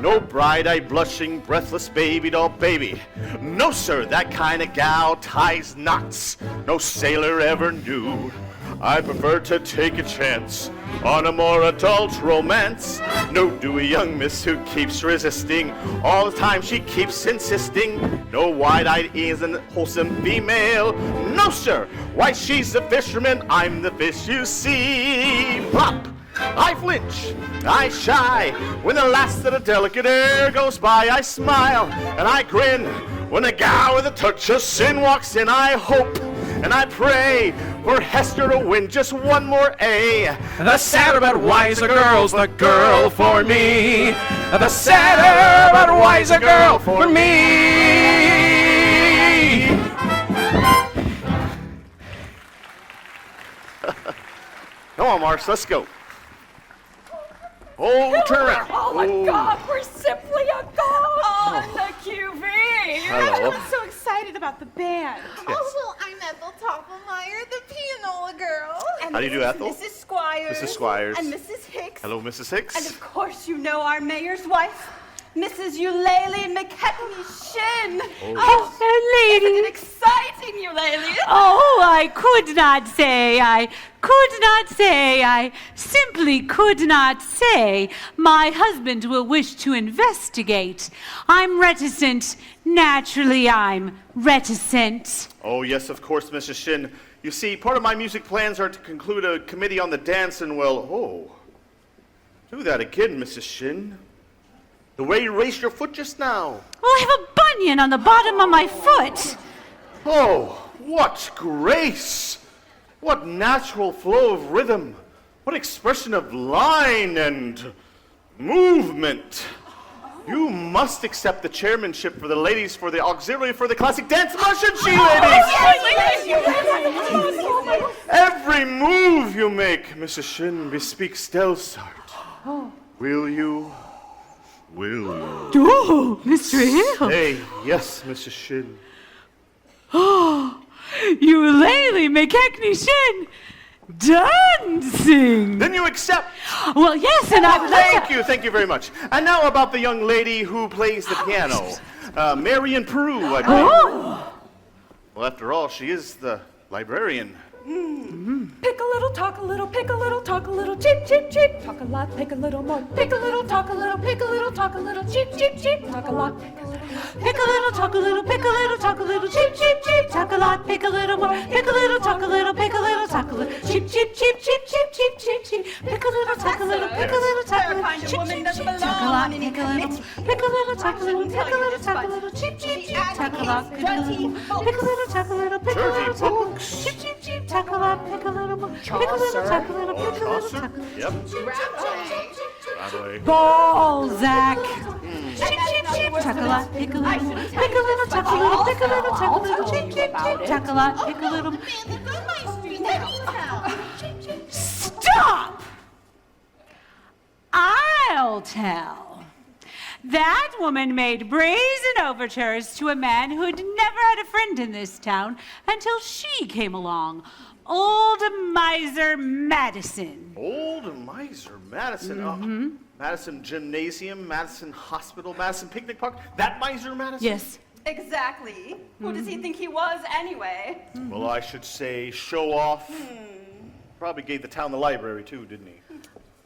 No bride-eyed, blushing, breathless baby doll baby. No, sir, that kind of gal ties knots no sailor ever knew. I prefer to take a chance on a more adult romance. No dewy young miss who keeps resisting. All the time she keeps insisting. No wide-eyed, innocent, wholesome female. No, sir, why she's a fisherman, I'm the fish you see. Plop! I flinch, I shy. When the last of the delicate air goes by, I smile and I grin. When a gal with a touch of sin walks in, I hope and I pray for Hester to win just one more A. The sadder but wiser girl's the girl for me. The sadder but wiser girl for me. Come on, Mars, let's go. Oh, turn around. Oh my God, we're simply a god on the QV. Hello. I'm so excited about the band. Yes. Also, I'm Ethel Toppelmeyer, the pianola girl. And How do you do, Ethel? Mrs. Squires. Mrs. Squires. And Mrs. Hicks. Hello, Mrs. Hicks. And of course, you know our mayor's wife, Mrs. Eulalie McKechnie Shin. Oh, lady. Isn't it exciting, Eulalie? Oh, I could not say. I simply could not say. My husband will wish to investigate. I'm reticent. Naturally, I'm reticent. Oh, yes, of course, Mrs. Shin. You see, part of my music plans are to conclude a committee on the dance and, well, do that again, Mrs. Shin. The way you raised your foot just now. Well, I have a bunion on the bottom of my foot. Oh, what grace! What natural flow of rhythm! What expression of line and movement! You must accept the chairmanship for the ladies for the auxiliary for the classic dance, mustn't she, ladies? Every move you make, Mrs. Shin, bespeaks Delsart. Will you? Will you? Oh, Mr. Hill. Hey, yes, Mrs. Shin. Oh, Eulalie McKechnie Shin dancing. Then you accept. Well, yes, and I would like to... Thank you very much. And now about the young lady who plays the piano. Marion Peru, I believe. Oh. Well, after all, she is the librarian. Pick a little, talk a little, pick a little, talk a little, cheep, cheep, cheep. Talk a lot, pick a little more. Pick a little, talk a little, pick a little, talk a little, cheep, cheep, cheep. Talk a lot, pick a little. Pick a little, talk a little, pick a little, talk a little, cheep, cheep, cheep. Talk a lot, pick a little more. Pick a little, talk a little, pick a little, talk a little, cheep, cheep, cheep, cheep, cheep, cheep, cheep, cheep. Pick a little, talk a little, pick a little, talk a little, cheep, cheep, cheep. Talk a lot, pick a little, pick a little, talk a little, pick a little, talk a little, cheep, cheep, cheep. Talk a lot, pick a little, pick a little, talk a little, pick a little, talk a little, cheep, cheep, cheep. Talk a lot, pick a little more. Pick a little, talk a little, pick a little, talk a little. Yep. Balzac. Cheep, cheep, cheep. Talk a lot, pick a little, pick a little, talk a little, pick a little, talk a little, cheep, cheep, cheep. Talk a lot, pick a little. Stop! I'll tell. That woman made brazen overtures to a man who'd never had a friend in this town until she came along. Old Miser Madison. Old Miser Madison? Madison Gymnasium, Madison Hospital, Madison Picnic Park? That Miser Madison? Yes. Exactly. Who does he think he was anyway? Well, I should say show off. Probably gave the town the library too, didn't he?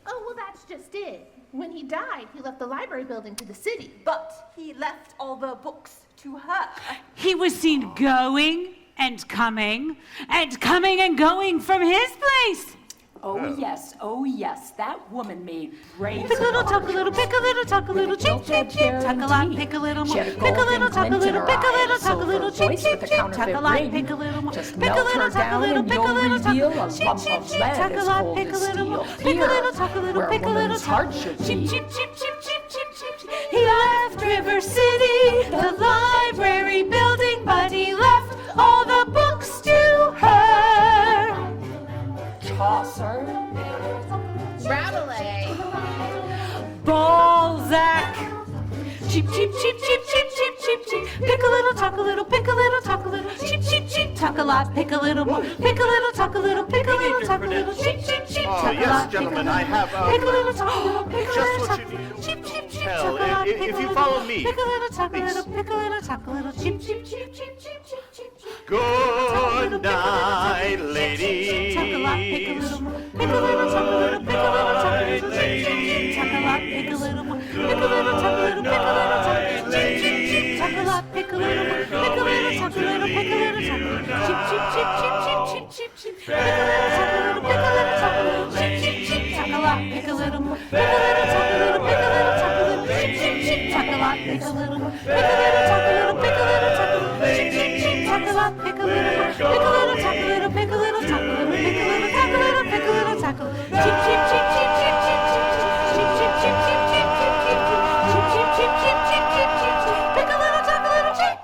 Oh, well, that's just it. When he died, he left the library building to the city. But he left all the books to her. He was seen going and coming and going from his place. Oh yes, that woman made brazen Pick a little, talk a little, pick a little, talk a little, cheep, cheep, cheep. Talk a lot, pick a little more. Pick a little, talk a little, pick a little, talk a little, cheep, cheep, cheep. Talk a lot, pick a little more. Pick a little, talk a little, pick a little, talk a little, cheep, cheep, cheep. Talk a lot, pick a little more. Pick a little, talk a little, pick a little, talk. Cheep, cheep, cheep, cheep, cheep, cheep, cheep. He left River City, the library building, but he left all the books to her. Chaucer. Rabelais. Balzac. Cheep, cheep, cheep, cheep, cheep, cheep, cheep, cheep. Pick a little, talk a little, pick a little, talk a little. Cheep, cheep, cheep, talk a lot, pick a little more. Pick a little, talk a little, pick a little, talk a little. Cheep, cheep, cheep, Oh, talk a yes, lot. gentlemen, I have Pick a little, talk a little, pick a just little, what talk you a need little. Cheep, cheep, cheep, Hell, talk a lot, pick a if you little. follow me, Pick a little, talk a please. little, pick a little, talk a little. Cheep, cheep, cheep, cheep, cheep, cheep, cheep, cheep. Good night, ladies. Talk a lot, pick a little more. Pick a little, talk a little, pick a little, talk a little. Cheep, cheep, cheep, talk a lot, pick a little more. Pick a little, talk a little, pick a little, talk a little. Cheep, cheep, cheep, talk a lot, pick a little more. Pick a little, talk a little, pick a little, talk a little. Cheep, cheep, cheep, cheep, cheep, cheep, cheep, cheep. Pick a little, talk a little, pick a little, talk a little. Cheep, cheep, cheep, talk a lot, pick a little more. Pick a little, talk a little, pick a little, talk a little. Cheep, cheep, cheep, talk a lot, pick a little more. Pick a little, talk a little, pick a little, talk a little. Cheep, cheep, cheep, talk a lot, pick a little more. Pick a little, talk a little, pick a little, talk a little. Pick a little, talk a little, pick a little, talk a little. Cheep, cheep, cheep, cheep, cheep, cheep, cheep. Cheep, cheep, cheep, cheep, cheep, cheep, cheep, cheep. Cheep, cheep, cheep, cheep, cheep, cheep, cheep, cheep. Pick a little, talk a little, cheep.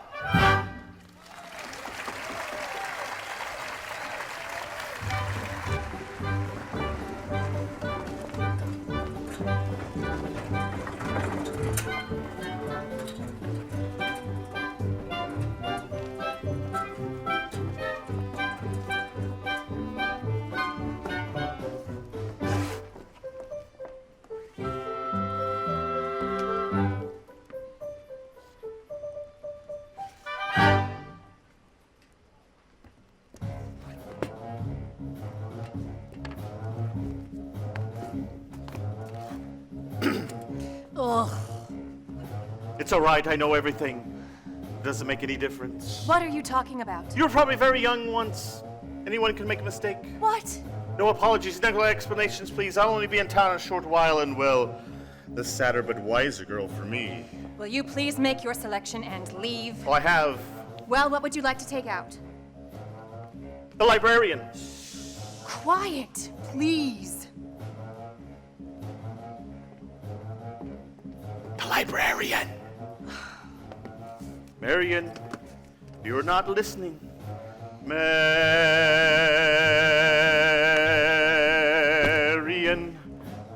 Ugh. It's all right, I know everything. Doesn't make any difference. What are you talking about? You were probably very young once. Anyone can make a mistake. What? No apologies, no explanations, please. I'll only be in town in a short while, and well, the sadder but wiser girl for me. Will you please make your selection and leave? Oh, I have. Well, what would you like to take out? The librarian. Quiet, please. The librarian. Marion, you're not listening. Marion.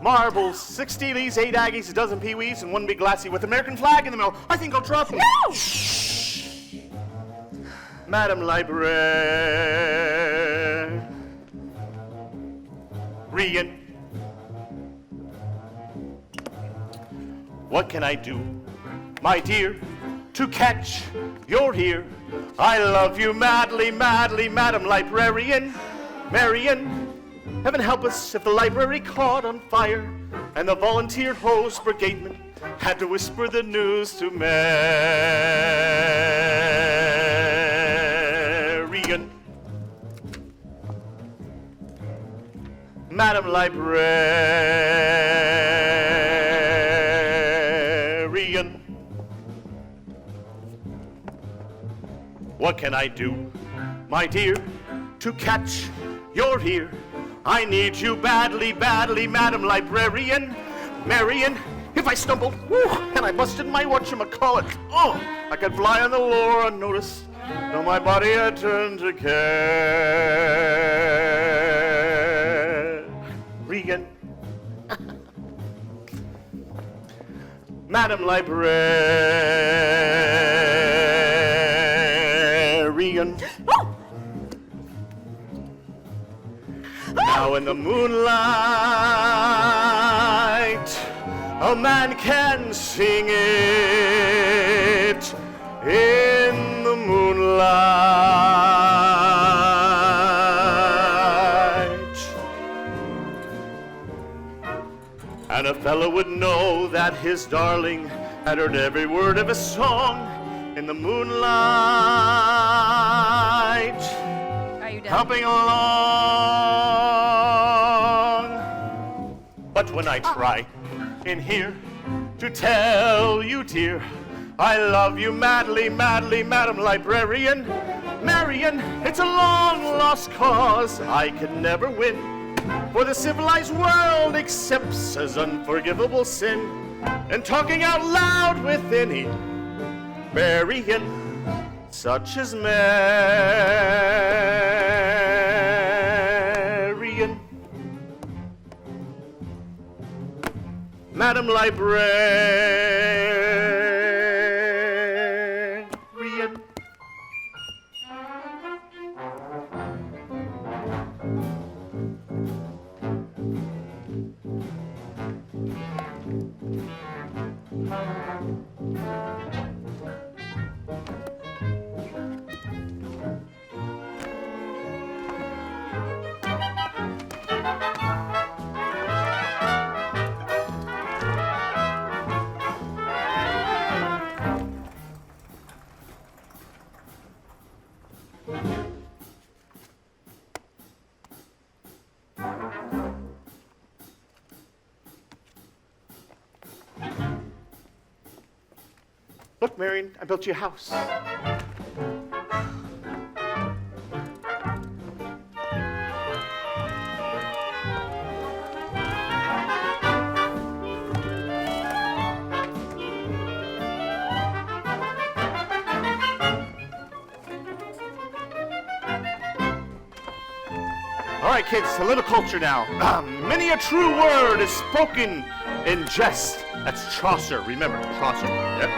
Marbles, 6 steelies, 8 aggies, a dozen peewees, and 1 big lassie with American flag in the middle. I think I'll drop him. No! Shh. Madam Librarian. What can I do, my dear, to catch your ear? I love you madly, madly, Madam Librarian. Marion, heaven help us if the library caught on fire and the volunteer hose brigademan had to whisper the news to Marion. Madam Librarian, what can I do, my dear, to catch your ear? I need you badly, badly, Madam Librarian. Marion, if I stumbled, and I busted my whatchamacallit, I could fly on the floor unnoticed, though my body had turned to carrion. Madam Librarian. Now in the moonlight, a man can sing it. In the moonlight, and a fellow would know that his darling had heard every word of his song in the moonlight. Are you done? Hopping along. But when I try in here to tell you, dear, I love you madly, madly, Madam Librarian. Marion, it's a long lost cause I could never win, for the civilized world accepts as unforgivable sin, and talking out loud with any Marion, such as Marion. Madam Librarian. Look, Marion, I built you a house. All right, kids, a little culture now. Many a true word is spoken in jest. That's Chaucer. Remember, Chaucer. Yep.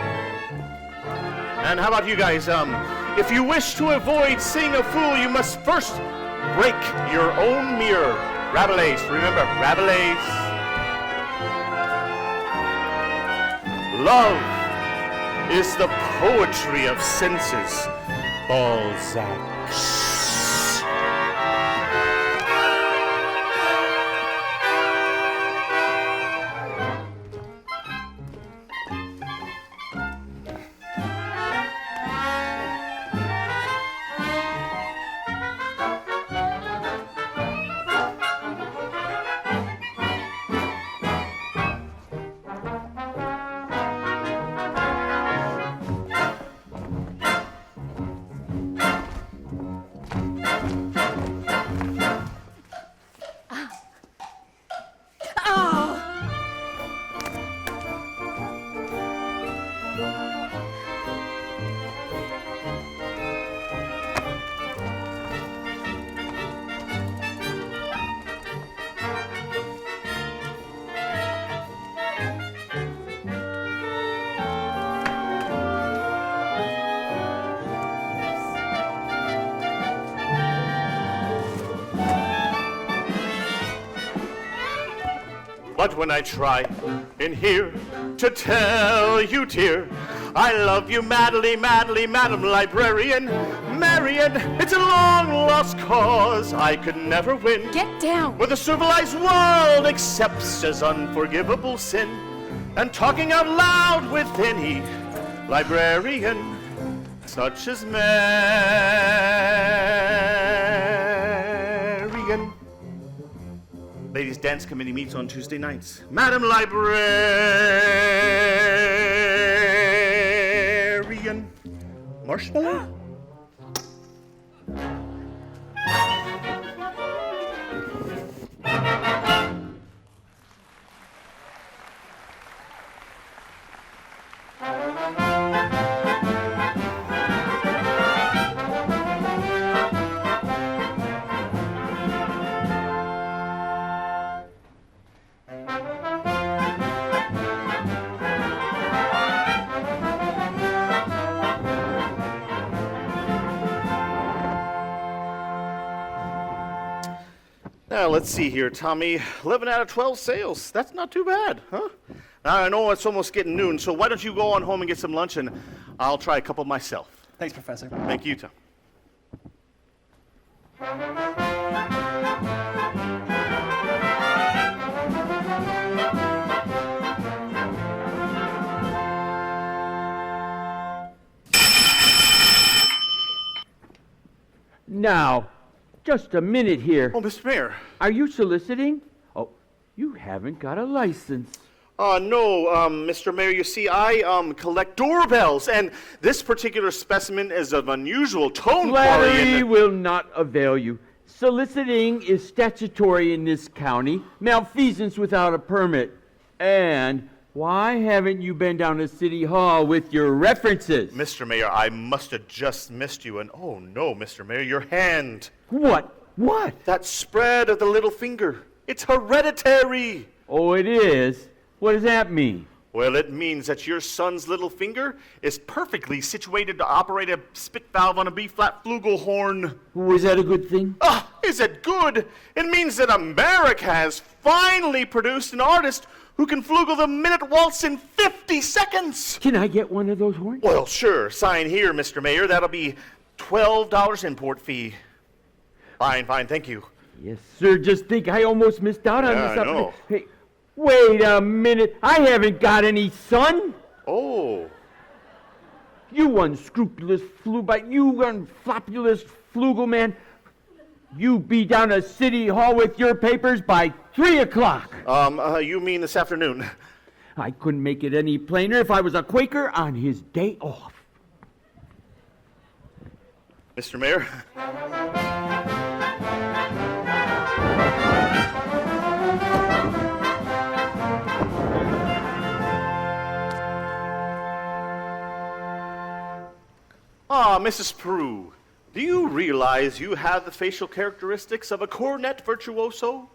And how about you guys? If you wish to avoid seeing a fool, you must first break your own mirror. Rabelais, remember, Rabelais. Love is the poetry of senses. Balzac. But when I try in here to tell you, dear, I love you madly, madly, Madam Librarian, Marian, it's a long-lost cause I could never win. Get down. Where the civilized world accepts as unforgivable sin, and talking out loud with any librarian, such as Marian. Ladies' Dance Committee meets on Tuesday nights. Madam Librarian. Marshmallow? Now, let's see here, Tommy. 11 out of 12 sales. That's not too bad, huh? Now, I know it's almost getting noon, so why don't you go on home and get some lunch, and I'll try a couple myself. Thanks, Professor. Thank you, Tom. Now, just a minute here. Oh, Mr. Mayor. Are you soliciting? Oh, you haven't got a license. No, Mr. Mayor, you see, I collect doorbells, and this particular specimen is of unusual tone quality. Flattery will not avail you. Soliciting is statutory in this county. Malfeasance without a permit. And why haven't you been down to City Hall with your references? Mr. Mayor, I must have just missed you, and oh no, Mr. Mayor, your hand. What? What? That spread of the little finger. It's hereditary. Oh, it is? What does that mean? Well, it means that your son's little finger is perfectly situated to operate a spit valve on a B-flat flugelhorn. Oh, is that a good thing? Is it good? It means that America has finally produced an artist who can flugel the minute waltz in 50 seconds. Can I get one of those horns? Well, sure. Sign here, Mr. Mayor. That'll be $12 import fee. Fine, thank you. Yes, sir. Just think, I almost missed out on this. I know. Hey, wait a minute. I haven't got any son. Oh. You unscrupulous you unflopulous flugel man. You be down to City Hall with your papers by 3 o'clock. You mean this afternoon? I couldn't make it any plainer if I was a Quaker on his day off. Mr. Mayor? Mrs. Peru, do you realize you have the facial characteristics of a cornet virtuoso?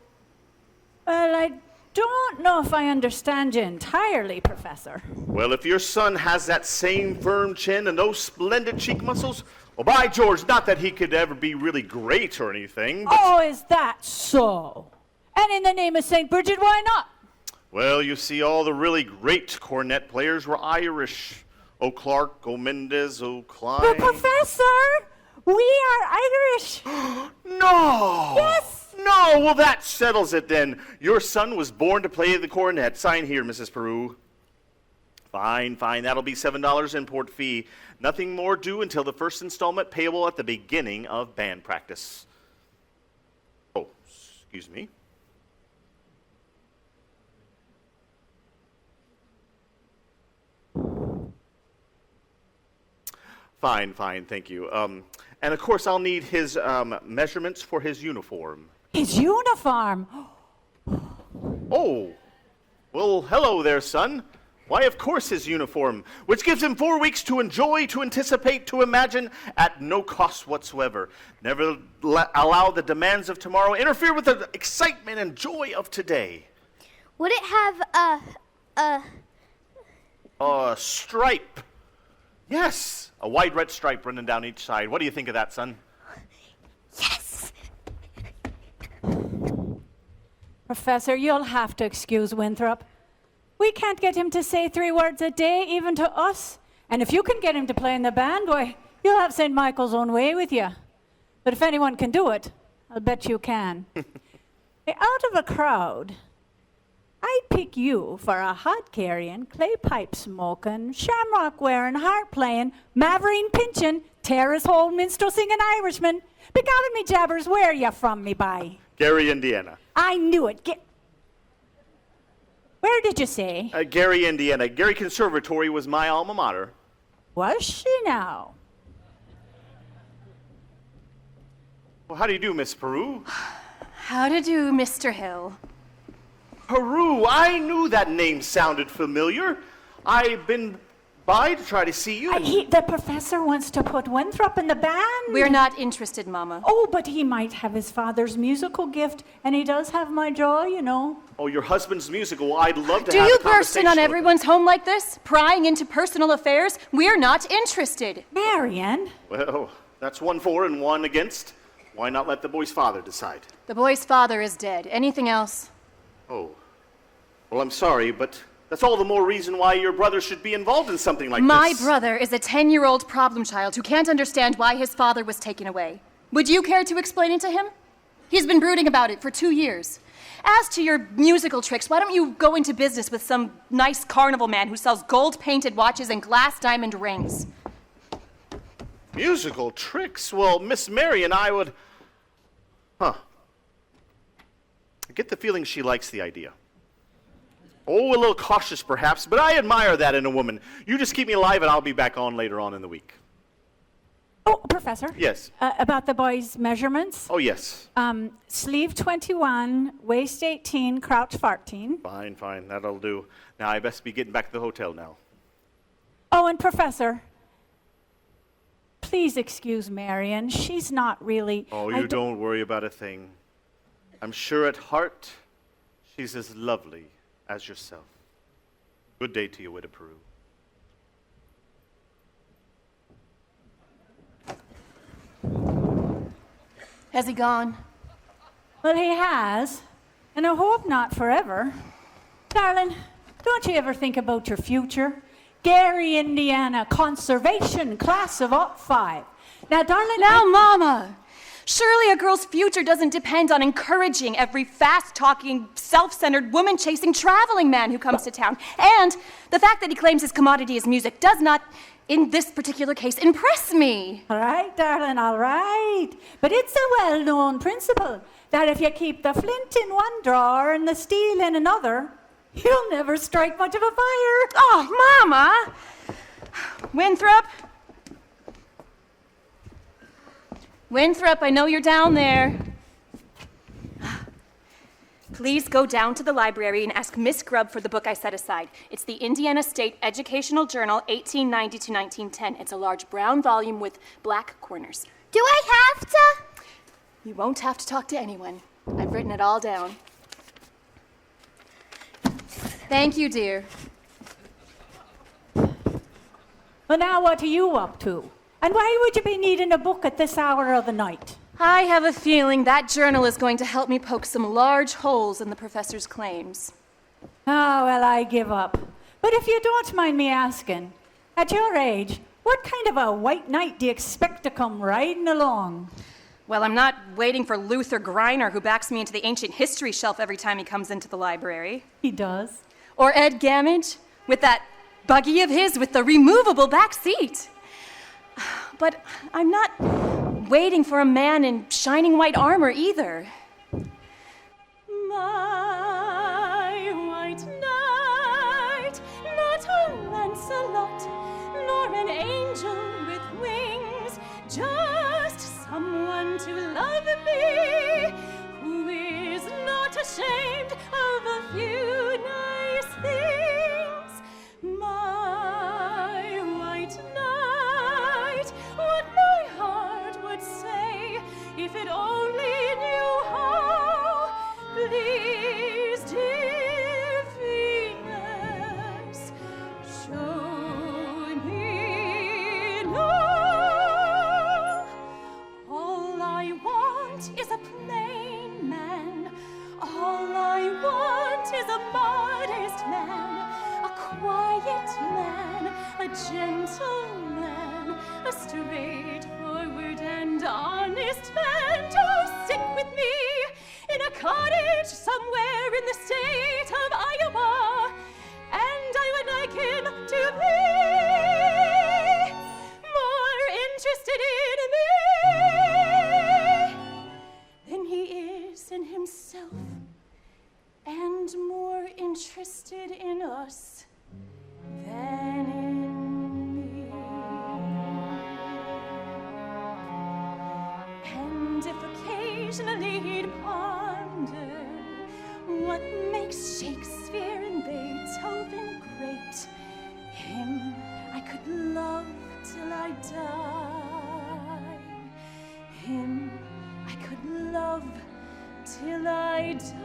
Well, I don't know if I understand you entirely, Professor. Well, if your son has that same firm chin and those splendid cheek muscles, well, by George, not that he could ever be really great or anything, but... Oh, is that so? And in the name of St. Bridget, why not? Well, you see, all the really great cornet players were Irish. O'Clark, O'Mendez, O'Klein. But Professor, we are Irish. No! Yes! No, well, that settles it then. Your son was born to play the cornet. Sign here, Mrs. Peru. Fine. That'll be $7 import fee. Nothing more due until the first installment payable at the beginning of band practice. Oh, excuse me. Fine, thank you. And of course, I'll need his measurements for his uniform. His uniform? Oh, well, hello there, son. Why, of course, his uniform, which gives him 4 weeks to enjoy, to anticipate, to imagine, at no cost whatsoever. Never allow the demands of tomorrow interfere with the excitement and joy of today. Would it have a stripe? Yes, a wide red stripe running down each side. What do you think of that, son? Yes. Professor, you'll have to excuse Winthrop. We can't get him to say 3 words a day, even to us. And if you can get him to play in the band, why, you'll have St. Michael's own way with you. But if anyone can do it, I'll bet you can. Out of a crowd, I'd pick you for a hod-carrying, clay-pipe-smoking, shamrock-wearing, harp-playing, mavering-pinching, terrace-hole, minstrel-singing Irishman. Begotten me jabbers, where are you from, me by? Gary, Indiana. I knew it. Where did you say? Gary, Indiana. Gary Conservatory was my alma mater. Was she now? Well, how do you do, Miss Peru? How to do, Mr. Hill? Peru, I knew that name sounded familiar. I've been by to try to see you. The professor wants to put Winthrop in the band. We're not interested, Mama. Oh, but he might have his father's musical gift, and he does have my jaw, you know. Oh, your husband's musical. I'd love to Do have you a conversation burst in on with everyone's home like this, prying into personal affairs? We're not interested. Marian? Well, that's 1 for and 1 against. Why not let the boy's father decide? The boy's father is dead. Anything else? Oh. Well, I'm sorry, but that's all the more reason why your brother should be involved in something like My this. brother is a 10-year-old problem child who can't understand why his father was taken away. Would you care to explain it to him? He's been brooding about it for 2 years. As to your musical tricks, why don't you go into business with some nice carnival man who sells gold-painted watches and glass diamond rings? Musical tricks? Well, Miss Mary and I would... I get the feeling she likes the idea. Oh, a little cautious perhaps, but I admire that in a woman. You just keep me alive and I'll be back on later on in the week. Oh, Professor? Yes. About the boy's measurements? Oh, yes. Sleeve 21, waist 18, crouch 14. Fine, that'll do. Now, I best be getting back to the hotel now. Oh, and Professor, please excuse Marian. She's not really... Oh, you don't worry about a thing. I'm sure at heart, she's as lovely as yourself. Good day to you, Widow Peru. Has he gone? Well, he has, and I hope not forever. Darling, don't you ever think about your future? Gary, Indiana, conservation, class of '05. Now, darling... Now, Mama! Surely a girl's future doesn't depend on encouraging every fast-talking, self-centered, woman-chasing, traveling man who comes to town. And the fact that he claims his commodity is music does not, in this particular case, impress me. All right, darling, all right. But it's a well-known principle that if you keep the flint in one drawer and the steel in another, you'll never strike much of a fire. Oh, Mama! Winthrop? Winthrop, I know you're down there. Please go down to the library and ask Miss Grubb for the book I set aside. It's the Indiana State Educational Journal, 1890 to 1910. It's a large brown volume with black corners. Do I have to? You won't have to talk to anyone. I've written it all down. Thank you, dear. Well, now what are you up to? And why would you be needing a book at this hour of the night? I have a feeling that journal is going to help me poke some large holes in the professor's claims. Oh, well, I give up. But if you don't mind me asking, at your age, what kind of a white knight do you expect to come riding along? Well, I'm not waiting for Luther Greiner, who backs me into the ancient history shelf every time he comes into the library. He does. Or Ed Gamage, with that buggy of his with the removable back seat. But I'm not waiting for a man in shining white armor either. My white knight, not a Lancelot, nor an angel with wings, just someone to love me, who is not ashamed of a few nice things. My white knight, what my heart would say if it only knew how. Please, dear Venus, show me love. All I want is a plain man. All I somewhere in the state of Iowa, and I would like him to be more interested in me than he is in himself, and more interested in us than in me. And if occasionally he'd ponder what makes Shakespeare and Beethoven great, him I could love till I die. Him I could love till I die.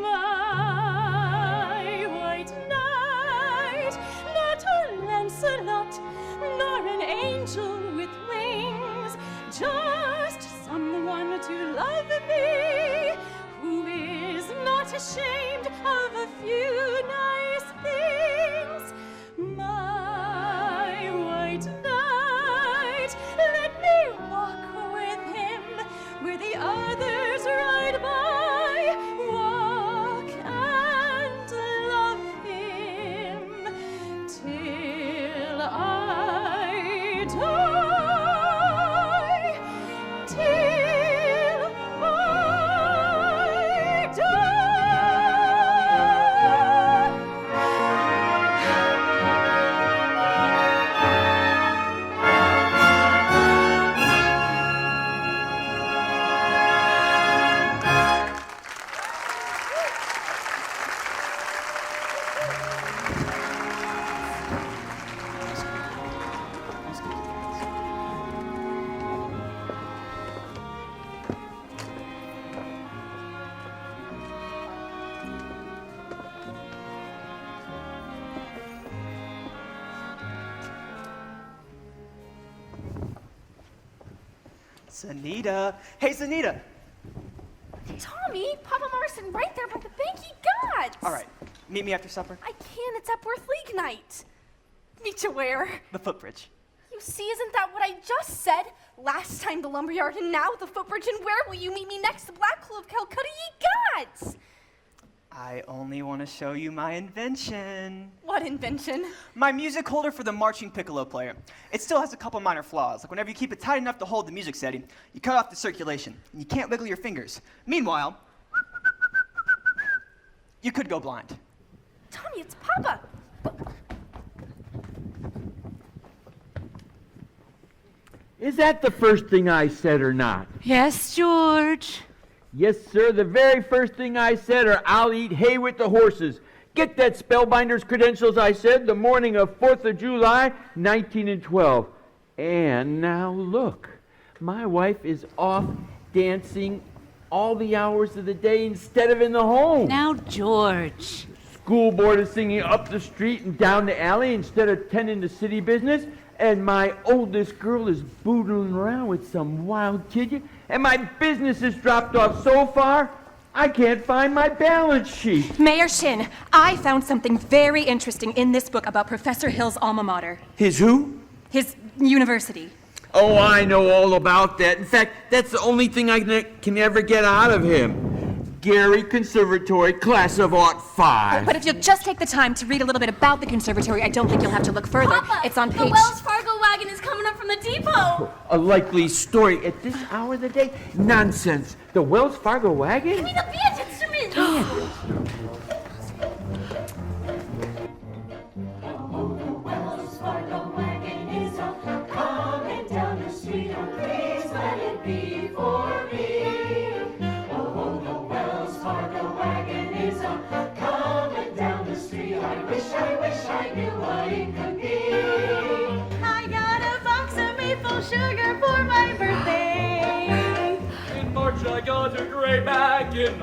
My white knight, not a Lancelot, nor an angel with wings, just someone to love me, who is not ashamed of a few nice things. My white knight, let me walk with him where the others ride by, walk and love him till I die, till I die. Zanita. Hey, Zanita. Tommy, Papa Morrison right there by the banky gods. All right, meet me after supper. I can't. It's Epworth League night. Me to where? The footbridge. You see, isn't that what I just said? Last time the lumberyard and now the footbridge, and where will you meet me next? The Black Hole of Calcutta, ye gods! I only want to show you my invention. What invention? My music holder for the marching piccolo player. It still has a couple minor flaws, like whenever you keep it tight enough to hold the music steady, you cut off the circulation, and you can't wiggle your fingers. Meanwhile, you could go blind. Tommy, it's Papa. Is that the first thing I said or not? Yes, George. Yes, sir. The very first thing I said, or I'll eat hay with the horses. Get that spellbinder's credentials, I said, the morning of 4th of July, 1912. And now look, my wife is off dancing all the hours of the day instead of in the home. Now, George. School board is singing up the street and down the alley instead of tending to city business. And my oldest girl is boodling around with some wild kid. And my business has dropped off so far, I can't find my balance sheet. Mayor Shin, I found something very interesting in this book about Professor Hill's alma mater. His who? His university. Oh, I know all about that. In fact, that's the only thing I can ever get out of him. Gary Conservatory, class of '05. But if you'll just take the time to read a little bit about the conservatory, I don't think you'll have to look further. Papa, it's on page... the Wells Fargo wagon is coming up from the depot. A likely story at this hour of the day? Nonsense. The Wells Fargo wagon? Give me the band instrument. Wells Fargo wagon is coming down the street. Oh, please let it be for me. Oh, the Wells Fargo wagon is coming down the street. I wish I knew what it could be. I got a box of maple sugar for my birthday. In March I got a gray Mackinac.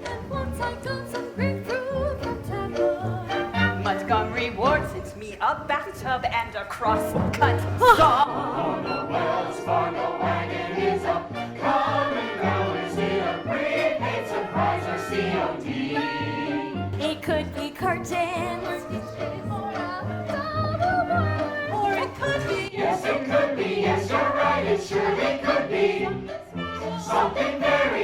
And once I got some grapefruit from Tampa. Montgomery Ward sent me a bathtub and a cross-cut saw. Oh, the Wells Fargo wagon is coming down the street. A prepaid surprise or COD. It could be curtains. Or it could be. Yes, it could be. Yes, you're right. It surely could be something very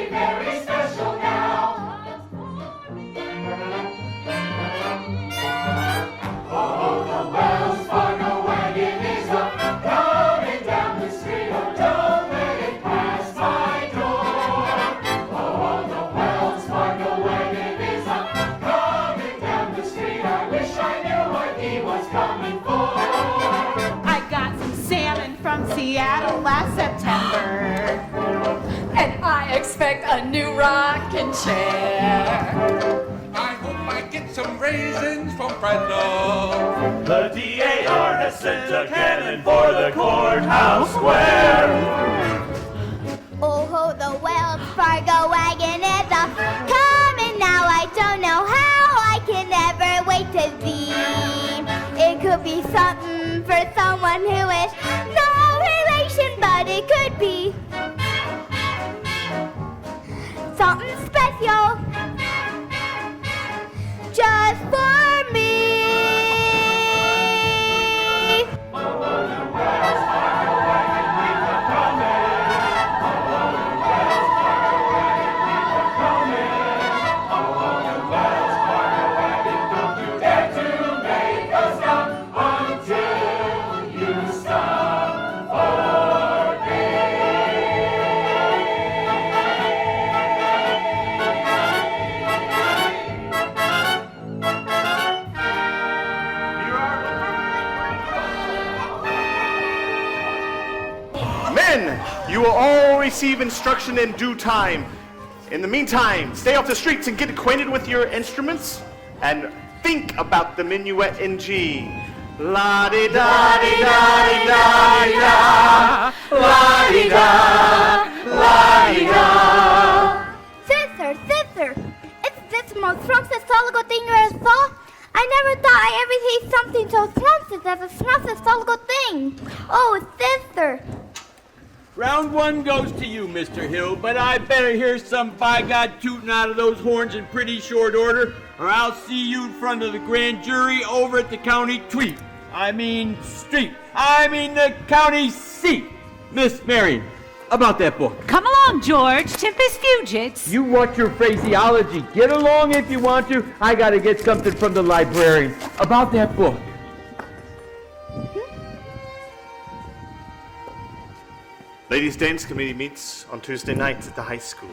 Seattle last September. And I expect a new rocking chair. I hope I get some raisins from Fresno. The DAR has sent a cannon for the courthouse square. Oh ho, the Wells Fargo wagon is a coming now. I don't know how, I can never wait to see. It could be something for someone who is no relation, but it could be something special just for me. You will all receive instruction in due time. In the meantime, stay off the streets and get acquainted with your instruments and think about the minuet in G. La-di-da-di-da-di-da-di-da, la-di-da, la-di-da. Sister, it's this most thrumpsest solical thing you ever saw? I never thought I ever see something so thrumpsest as a thrumpsest solical thing. Oh, sister. Round one goes to you, Mr. Hill, but I better hear some by God tooting out of those horns in pretty short order, or I'll see you in front of the grand jury over at the county street. The county seat. Miss Marion, about that book. Come along, George. Tempest Fugits. You watch your phraseology. Get along if you want to. I gotta get something from the librarian about that book. Ladies' Dance Committee meets on Tuesday nights at the high school.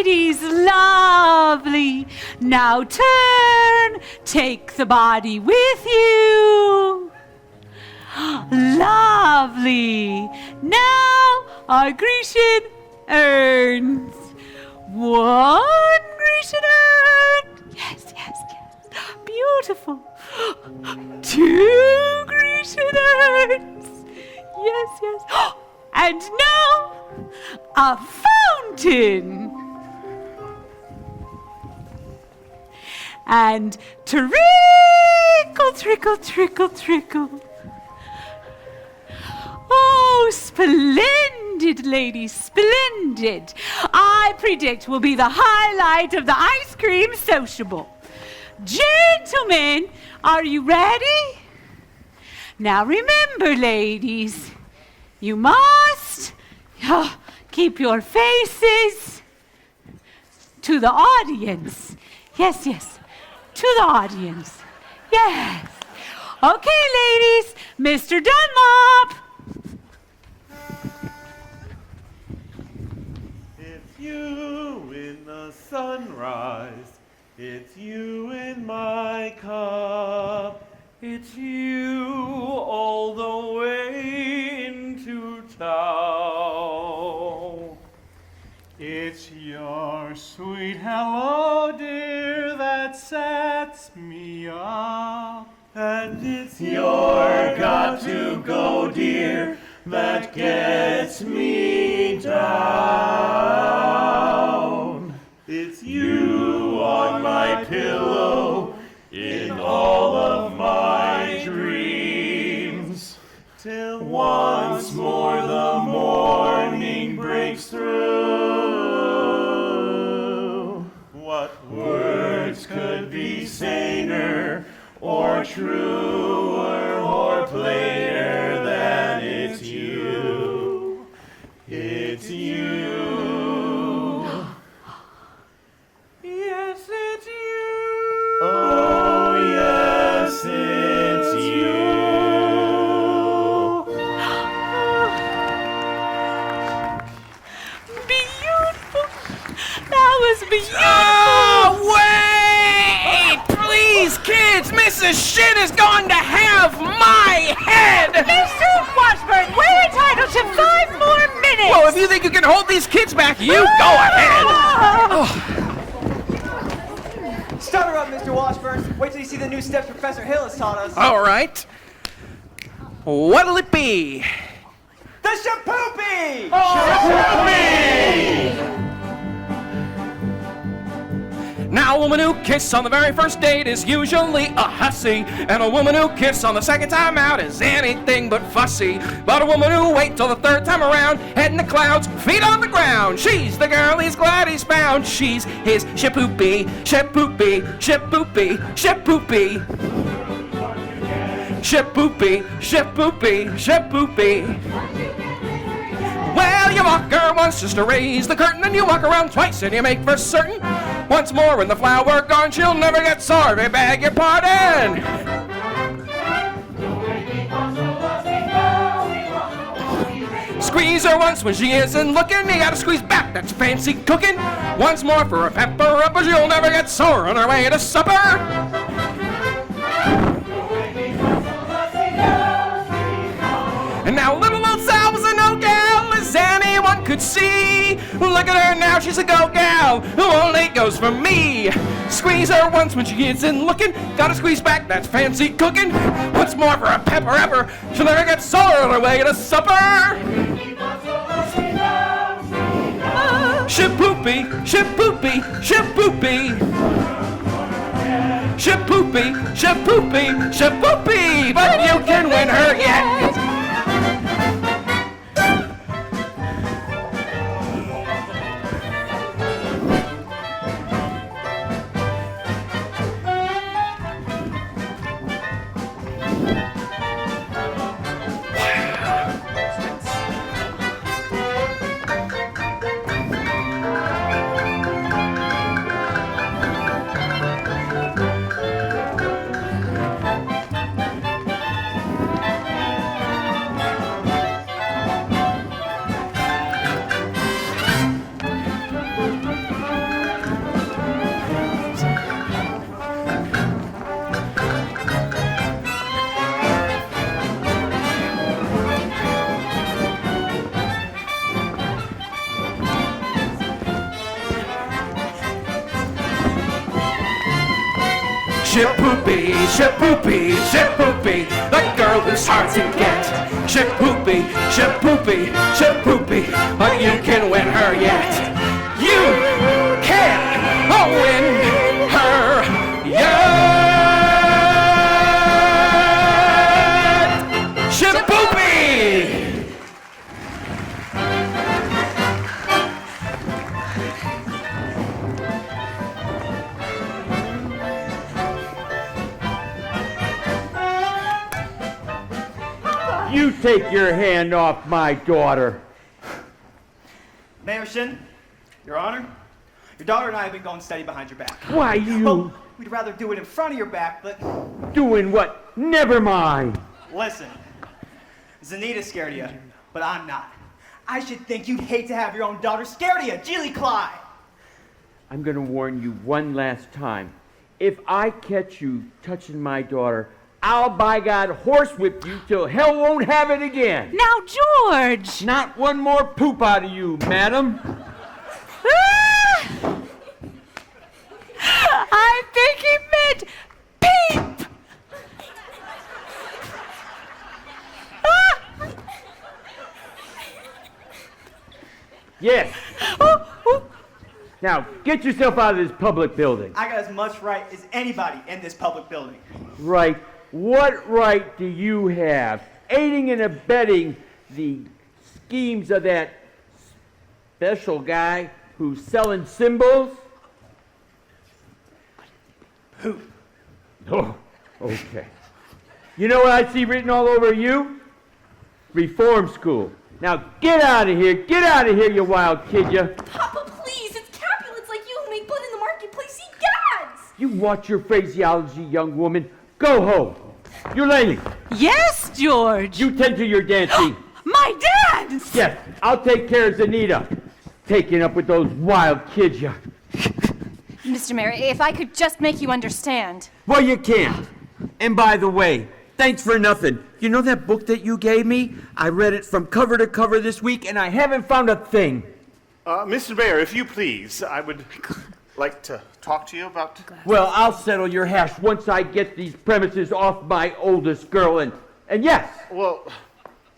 ladies, lovely. Now turn, take the body with you. Lovely. Now our Grecian urns. 1 Grecian urn. Yes, yes, yes. Beautiful. 2 Grecian urns. Yes, yes. And now a fountain. And trickle, trickle, trickle, trickle. Oh, splendid, ladies, splendid. I predict will be the highlight of the ice cream sociable. Gentlemen, are you ready? Now remember, ladies, you must keep your faces to the audience. Yes, yes, to the audience. Yes. Okay, ladies, Mr. Dunlop. It's you in the sunrise. It's you in my cup. It's you all the way into town. It's your sweet hello, dear, that sets me up. And it's your got to go, dear, that gets me down. It's you on my pillow in all of my dreams, till once more the morning breaks through. What words could be saner or truer or plainer than it's you? It's you. Yes, it's you. Oh, yes, it's you. Beautiful. That was beautiful. Oh, wait! Please, kids, Mrs. Shit is going to have my head! Mr. Washburn, we're entitled to 5 more minutes. Well, if you think you can hold these kids back, you go ahead. Oh. Start her up, Mr. Washburn. Wait till you see the new steps Professor Hill has taught us. All right. What'll it be? The Shapoopy! Now, a woman who kisses on the very first date is usually a hussy, and a woman who kisses on the second time out is anything but fussy. But a woman who waits till the third time around, head in the clouds, feet on the ground, she's the girl he's glad he's found. She's his Shapoopy, Shapoopy, Shapoopy, Shapoopy. Shapoopy, Shapoopy, Shapoopy. Well, you walk her once just to raise the curtain, and you walk around twice and you make for certain. Once more when the flower gone, she'll never get sore. I beg your pardon. Squeeze her once when she isn't looking, you gotta squeeze back, that's fancy cooking. Once more for a pepper up, or she'll never get sore on her way to supper. And now little old Sal was a no-gal, as anyone could see. Look at her now, she's a go-gal, who only goes for me. Squeeze her once when she isn't looking, gotta squeeze back, that's fancy cooking. Once more for a pepper, she'll never get sore on her way to supper. Shapoopy, Shapoopy, Shapoopy. Shapoopy, Shapoopy, Shapoopy. But you can win her yet. Ship-poopy, ship-poopy, ship-poopy, the girl who's hard to get. Ship-poopy, ship-poopy, ship-poopy, but you can win her yet. You can win her yet. Ship-poopy! You take your hand off my daughter. Mayor Shin, Your Honor, your daughter and I have been going steady behind your back. Why, you... Well, we'd rather do it in front of your back, but... Doing what? Never mind. Listen, Zanita's scared of you, but I'm not. I should think you'd hate to have your own daughter scared of you, Geely Cly. I'm gonna warn you one last time. If I catch you touching my daughter, I'll by God horsewhip you till hell won't have it again. Now, George! Not one more poop out of you, madam. I think he meant peep! Yes. Now, get yourself out of this public building. I got as much right as anybody in this public building. Right. What right do you have aiding and abetting the schemes of that special guy who's selling symbols? Who? Oh, okay. You know what I see written all over you? Reform school. Now get out of here. Get out of here, you wild kid, you. Papa, please, it's Capulets like you who make blood in the marketplace eat gads! You watch your phraseology, young woman. Go home. Eulalie. Yes, George. You tend to your dancing. My dance! Yes, I'll take care of Zanita. Taking up with those wild kids, you. Mr. Mayor, if I could just make you understand. Well, you can't. And by the way, thanks for nothing. You know that book that you gave me? I read it from cover to cover this week, and I haven't found a thing. Mr. Mayor, if you please, I would like to talk to you about... Well, I'll settle your hash once I get these premises off my oldest girl, and yes. Well,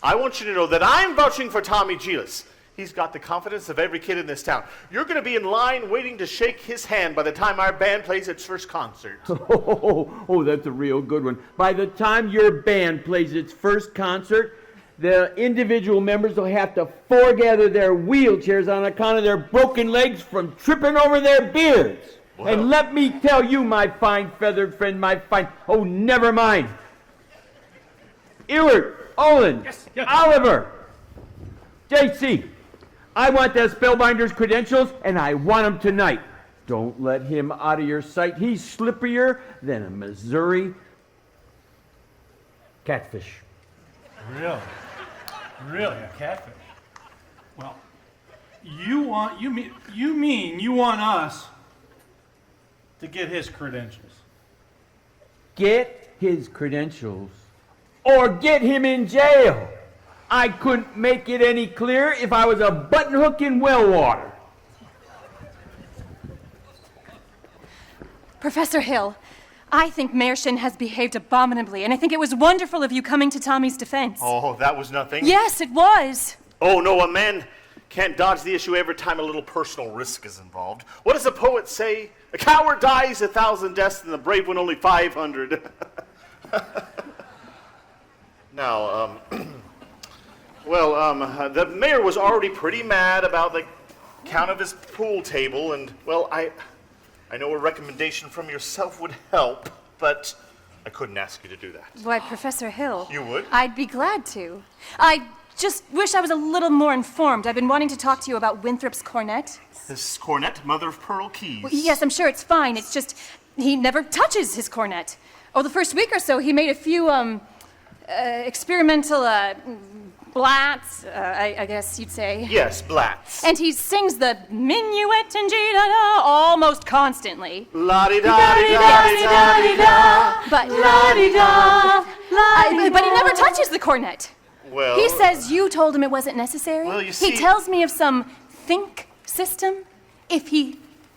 I want you to know that I'm vouching for Tommy Gillis. He's got the confidence of every kid in this town. You're going to be in line waiting to shake his hand by the time our band plays its first concert. Oh, that's a real good one. By the time your band plays its first concert, the individual members will have to foregather their wheelchairs on account of their broken legs from tripping over their beards. Well. And let me tell you, my fine feathered friend, oh, never mind. Ewart, Olin, yes. Oliver, JC, I want that spellbinder's credentials, and I want them tonight. Don't let him out of your sight. He's slipperier than a Missouri catfish. Really? Really, a catfish? Well, you mean you want us to get his credentials? Get his credentials, or get him in jail. I couldn't make it any clearer if I was a button hook in well water. Professor Hill, I think Mayor Shin has behaved abominably, and I think it was wonderful of you coming to Tommy's defense. Oh, that was nothing? Yes, it was. Oh, no, a man can't dodge the issue every time a little personal risk is involved. What does the poet say? A coward dies 1,000 deaths, and the brave one only 500. Now, well, the mayor was already pretty mad about the count of his pool table, and, well, I know a recommendation from yourself would help, but I couldn't ask you to do that. Why, Professor Hill. You would? I'd be glad to. I just wish I was a little more informed. I've been wanting to talk to you about Winthrop's cornet. This cornet, mother of pearl keys. Well, yes, I'm sure it's fine. It's just he never touches his cornet. Oh, the first week or so, he made a few experimental blats, I guess you'd say. Yes, blats. And he sings the minuet in G-da-da almost constantly. La-di-da-di-da-di-da-di-da. But La-di-da, but he never touches the cornet. Well... He says you told him it wasn't necessary. Well, you see... He tells me of some think system. If he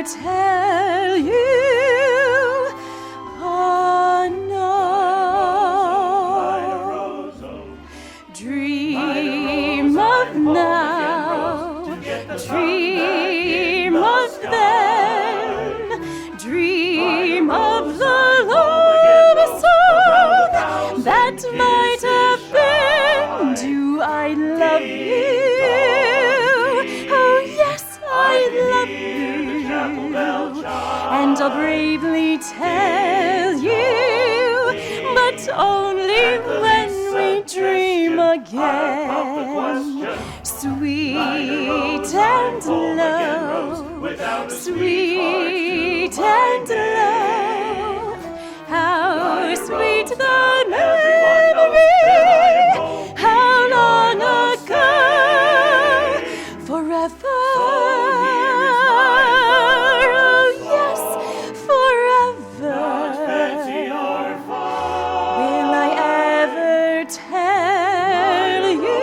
ever tell you? Oh no. Dream of now, dream of then, dream of the love song that might have been. Do I love you? Oh yes, I love you, and I'll bravely tell you, but only when we dream again. Sweet and low, sweet and low, how sweet the memory, how long ago, forever, oh yes, forever. Will I ever tell you?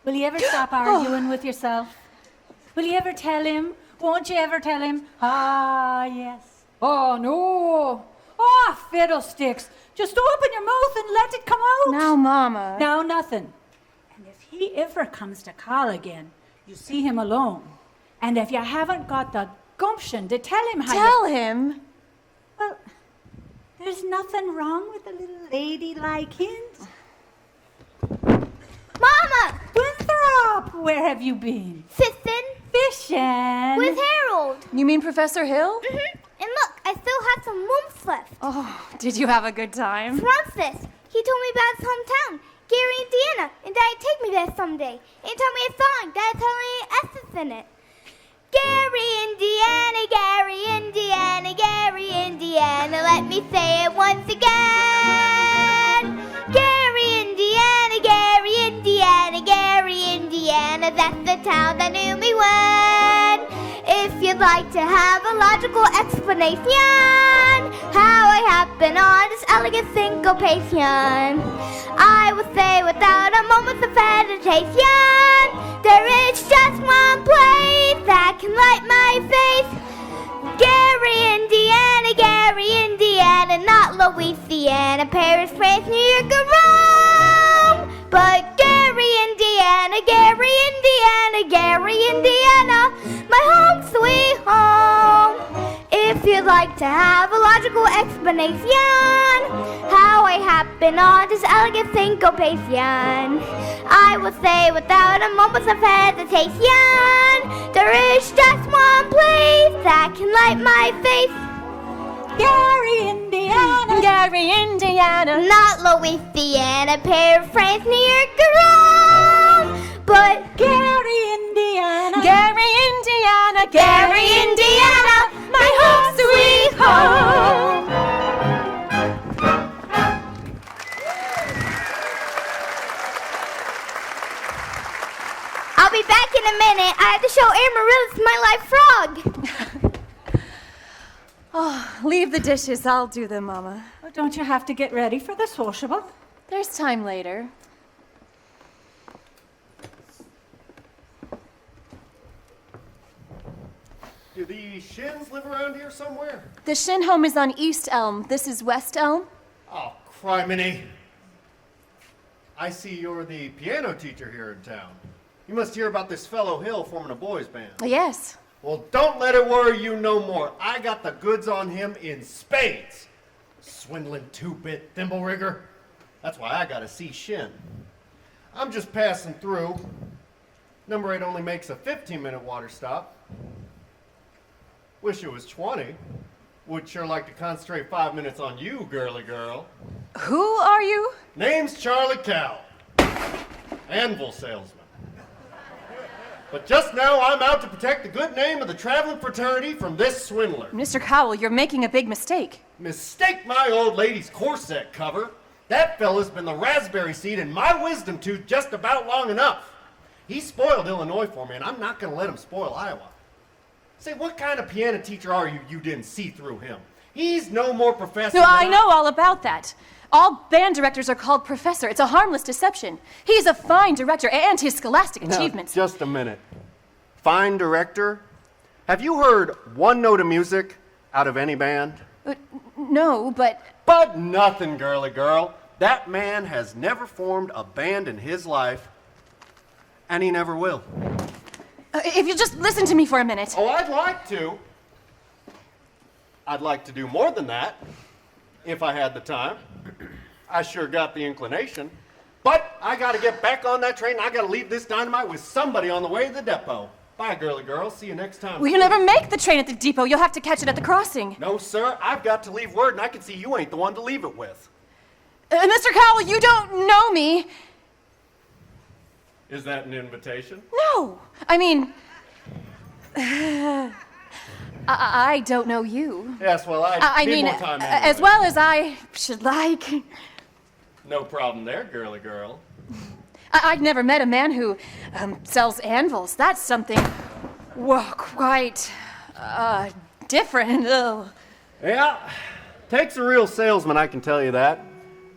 Will you ever stop arguing with yourself? Will you ever tell him? Won't you ever tell him? Ah, yes. Oh, no. Oh, fiddlesticks. Just open your mouth and let it come out. Now, Mama. Now, nothing. And if he ever comes to call again, you see him alone. And if you haven't got the gumption to tell him how Tell him? Well, there's nothing wrong with a little lady like him. Mama! Winthrop, where have you been? Fishing. Fishing? With Harold. You mean Professor Hill? Mm-hmm. And look, I still have some months left. Oh, did you have a good time? Francis, he told me about his hometown, Gary, Indiana, and that he'd take me there someday. And he told me a song that had so many S's in it. Gary, Indiana, Gary, Indiana, Gary, Indiana. Let me say it once again. Gary, Indiana, Gary, Indiana, Gary, Indiana. That's the town that knew me when. If you'd like to have a logical explanation how I happen on this elegant syncopation, I will say without a moment of hesitation, there is just one place that can light my face. Gary, Indiana, Gary, Indiana, not Louisiana, Paris, France, New York, or Rome, but Gary, Indiana, Gary, Indiana, Gary, Indiana, my home sweet home. If you'd like to have a logical explanation how I happen on this elegant syncopation, I will say without a moment of hesitation, there is just one place that can light my face. Gary, Indiana. Gary, Indiana. Not Louisiana, Paris, France, New York, or Rome, but Gary, Indiana. Gary, Indiana. Gary, Indiana. My home sweet home. I'll be back in a minute. I have to show Amaryllis my live frog. Oh, leave the dishes. I'll do them, Mama. Oh, don't you have to get ready for the sociable? There's time later. Do the Shins live around here somewhere? The Shin home is on East Elm. This is West Elm. Oh, criminy. I see you're the piano teacher here in town. You must hear about this fellow Hill forming a boys' band. Yes. Well, don't let it worry you no more. I got the goods on him in spades. Swindling two-bit thimble rigger. That's why I got a C Shin. I'm just passing through. Number 8 only makes a 15-minute water stop. Wish it was 20. Would sure like to concentrate 5 minutes on you, girly girl. Who are you? Name's Charlie Cow. Anvil salesman. But just now, I'm out to protect the good name of the traveling fraternity from this swindler. Mr. Cowell, you're making a big mistake. Mistake my old lady's corset cover. That fella's been the raspberry seed in my wisdom tooth just about long enough. He spoiled Illinois for me, and I'm not going to let him spoil Iowa. Say, what kind of piano teacher are you didn't see through him? He's no more professor No, than I know all about that. All band directors are called professor. It's a harmless deception. He's a fine director, and his scholastic achievements. Now, just a minute. Fine director? Have you heard one note of music out of any band? No, but... But nothing, girly girl. That man has never formed a band in his life, and he never will. If you'll just listen to me for a minute. Oh, I'd like to. I'd like to do more than that, if I had the time. I sure got the inclination. But I gotta get back on that train. I gotta leave this dynamite with somebody on the way to the depot. Bye, girly girl. See you next time. Well, you'll never make the train at the depot. You'll have to catch it at the crossing. No, sir. I've got to leave word, and I can see you ain't the one to leave it with. Mr. Cowell, you don't know me. Is that an invitation? No. I mean... I don't know you. Yes, well, I need mean, more time anyway. as well as I should like. No problem there, girly girl. I'd never met a man who sells anvils. That's something, quite different. Ugh. Yeah, takes a real salesman, I can tell you that.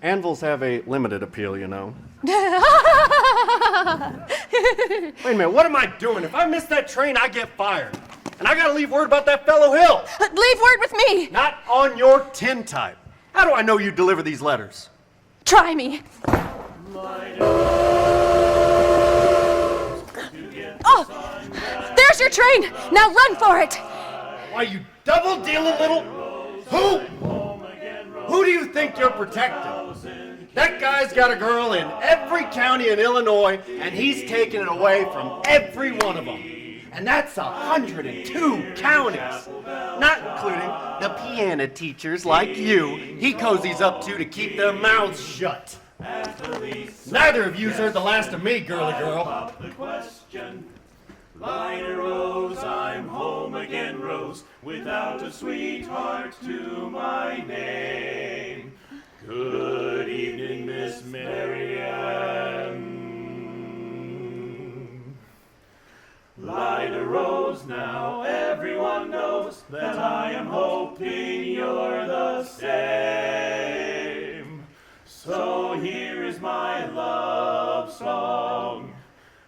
Anvils have a limited appeal, you know. Wait a minute, what am I doing? If I miss that train, I get fired. And I gotta leave word about that fellow Hill. Leave word with me. Not on your tin type. How do I know you deliver these letters? Try me. Oh, there's your train. Now run for it. Why, you double-dealing little... Who do you think you're protecting? That guy's got a girl in every county in Illinois, and he's taking it away from every one of them. And that's 102 counties, not including the piano teachers like you he cozies up to keep their mouths shut. Neither of you's heard the last of me, girly girl. Liner Rose, I'm home again, Rose, without a sweetheart to my name. Good evening, Miss Marianne. Liner Rose, now everyone knows that I am hoping you're the same. So here is my love song.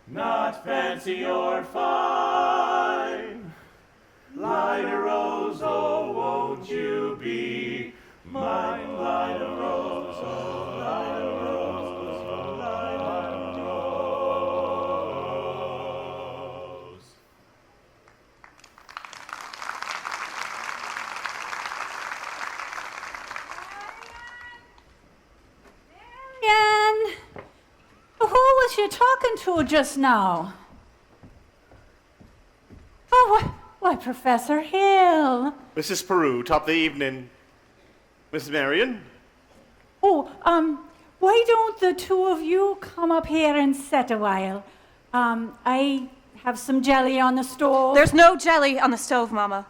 Not fancy or fine. Liner Rose, oh, won't you be mine? Liner Rose, oh, Liner Rose, oh, Liner Rose. Marianne, who was you talking to just now? Oh, why, Professor Hill. Mrs. Peru, top of the evening. Miss Marion? Oh, why don't the two of you come up here and sit a while? I have some jelly on the stove. There's no jelly on the stove, Mama.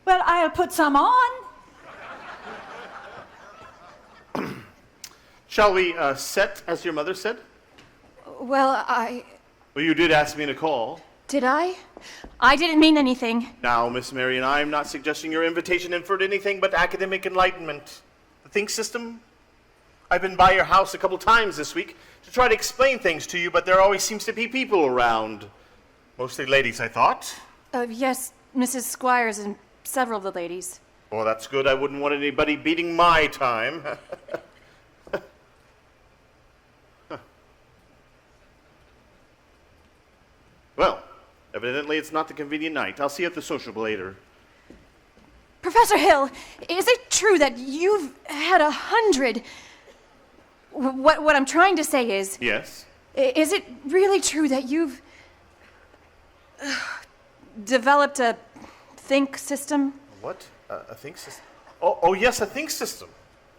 Well, I'll put some on. Shall we set, as your mother said? Well, Well, you did ask me to call. Did I? I didn't mean anything. Now, Miss Marion, I'm not suggesting your invitation inferred anything but academic enlightenment. The think system? I've been by your house a couple times this week to try to explain things to you, but there always seems to be people around. Mostly ladies, I thought. Yes, Mrs. Squires and several of the ladies. Oh, that's good. I wouldn't want anybody beating my time. Well, evidently it's not the convenient night. I'll see you at the sociable later. Professor Hill, is it true that you've had 100... What I'm trying to say is... Yes? Is it really true that you've... developed a think system? What? A think system? Oh, yes, a think system.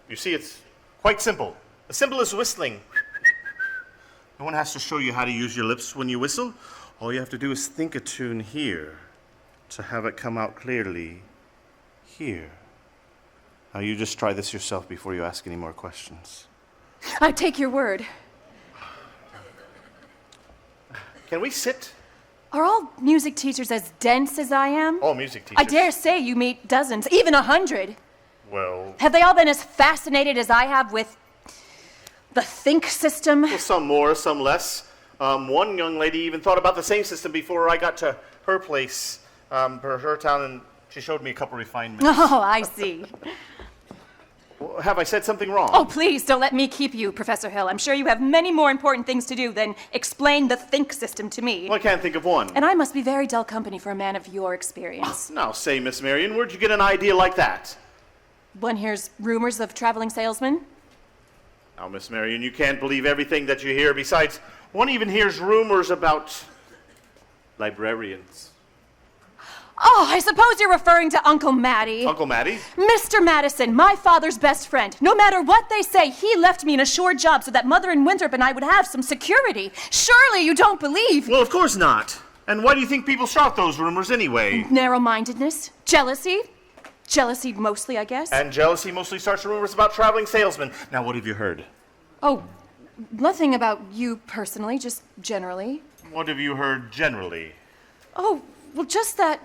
You see, it's quite simple. As simple as whistling. No one has to show you how to use your lips when you whistle. All you have to do is think a tune here to have it come out clearly here. Now you just try this yourself before you ask any more questions. I take your word. Can we sit? Are all music teachers as dense as I am? All music teachers? I dare say you meet dozens, even 100. Well... Have they all been as fascinated as I have with the think system? Well, some more, some less. One young lady even thought about the same system before I got to her place, her town, and she showed me a couple refinements. Oh, I see. Well, have I said something wrong? Oh, please don't let me keep you, Professor Hill. I'm sure you have many more important things to do than explain the think system to me. Well, I can't think of one. And I must be very dull company for a man of your experience. Now, say, Miss Marion, where'd you get an idea like that? One hears rumors of traveling salesmen. Now, Miss Marion, you can't believe everything that you hear. Besides, one even hears rumors about librarians. Oh, I suppose you're referring to Uncle Matty. Uncle Matty? Mr. Madison, my father's best friend. No matter what they say, he left me an assured job so that Mother and Winthrop and I would have some security. Surely you don't believe. Well, of course not. And why do you think people start those rumors anyway? Narrow-mindedness, jealousy. Jealousy mostly, I guess. And jealousy mostly starts rumors about traveling salesmen. Now, what have you heard? Oh, nothing about you personally, just generally. What have you heard generally? Oh, well, just that...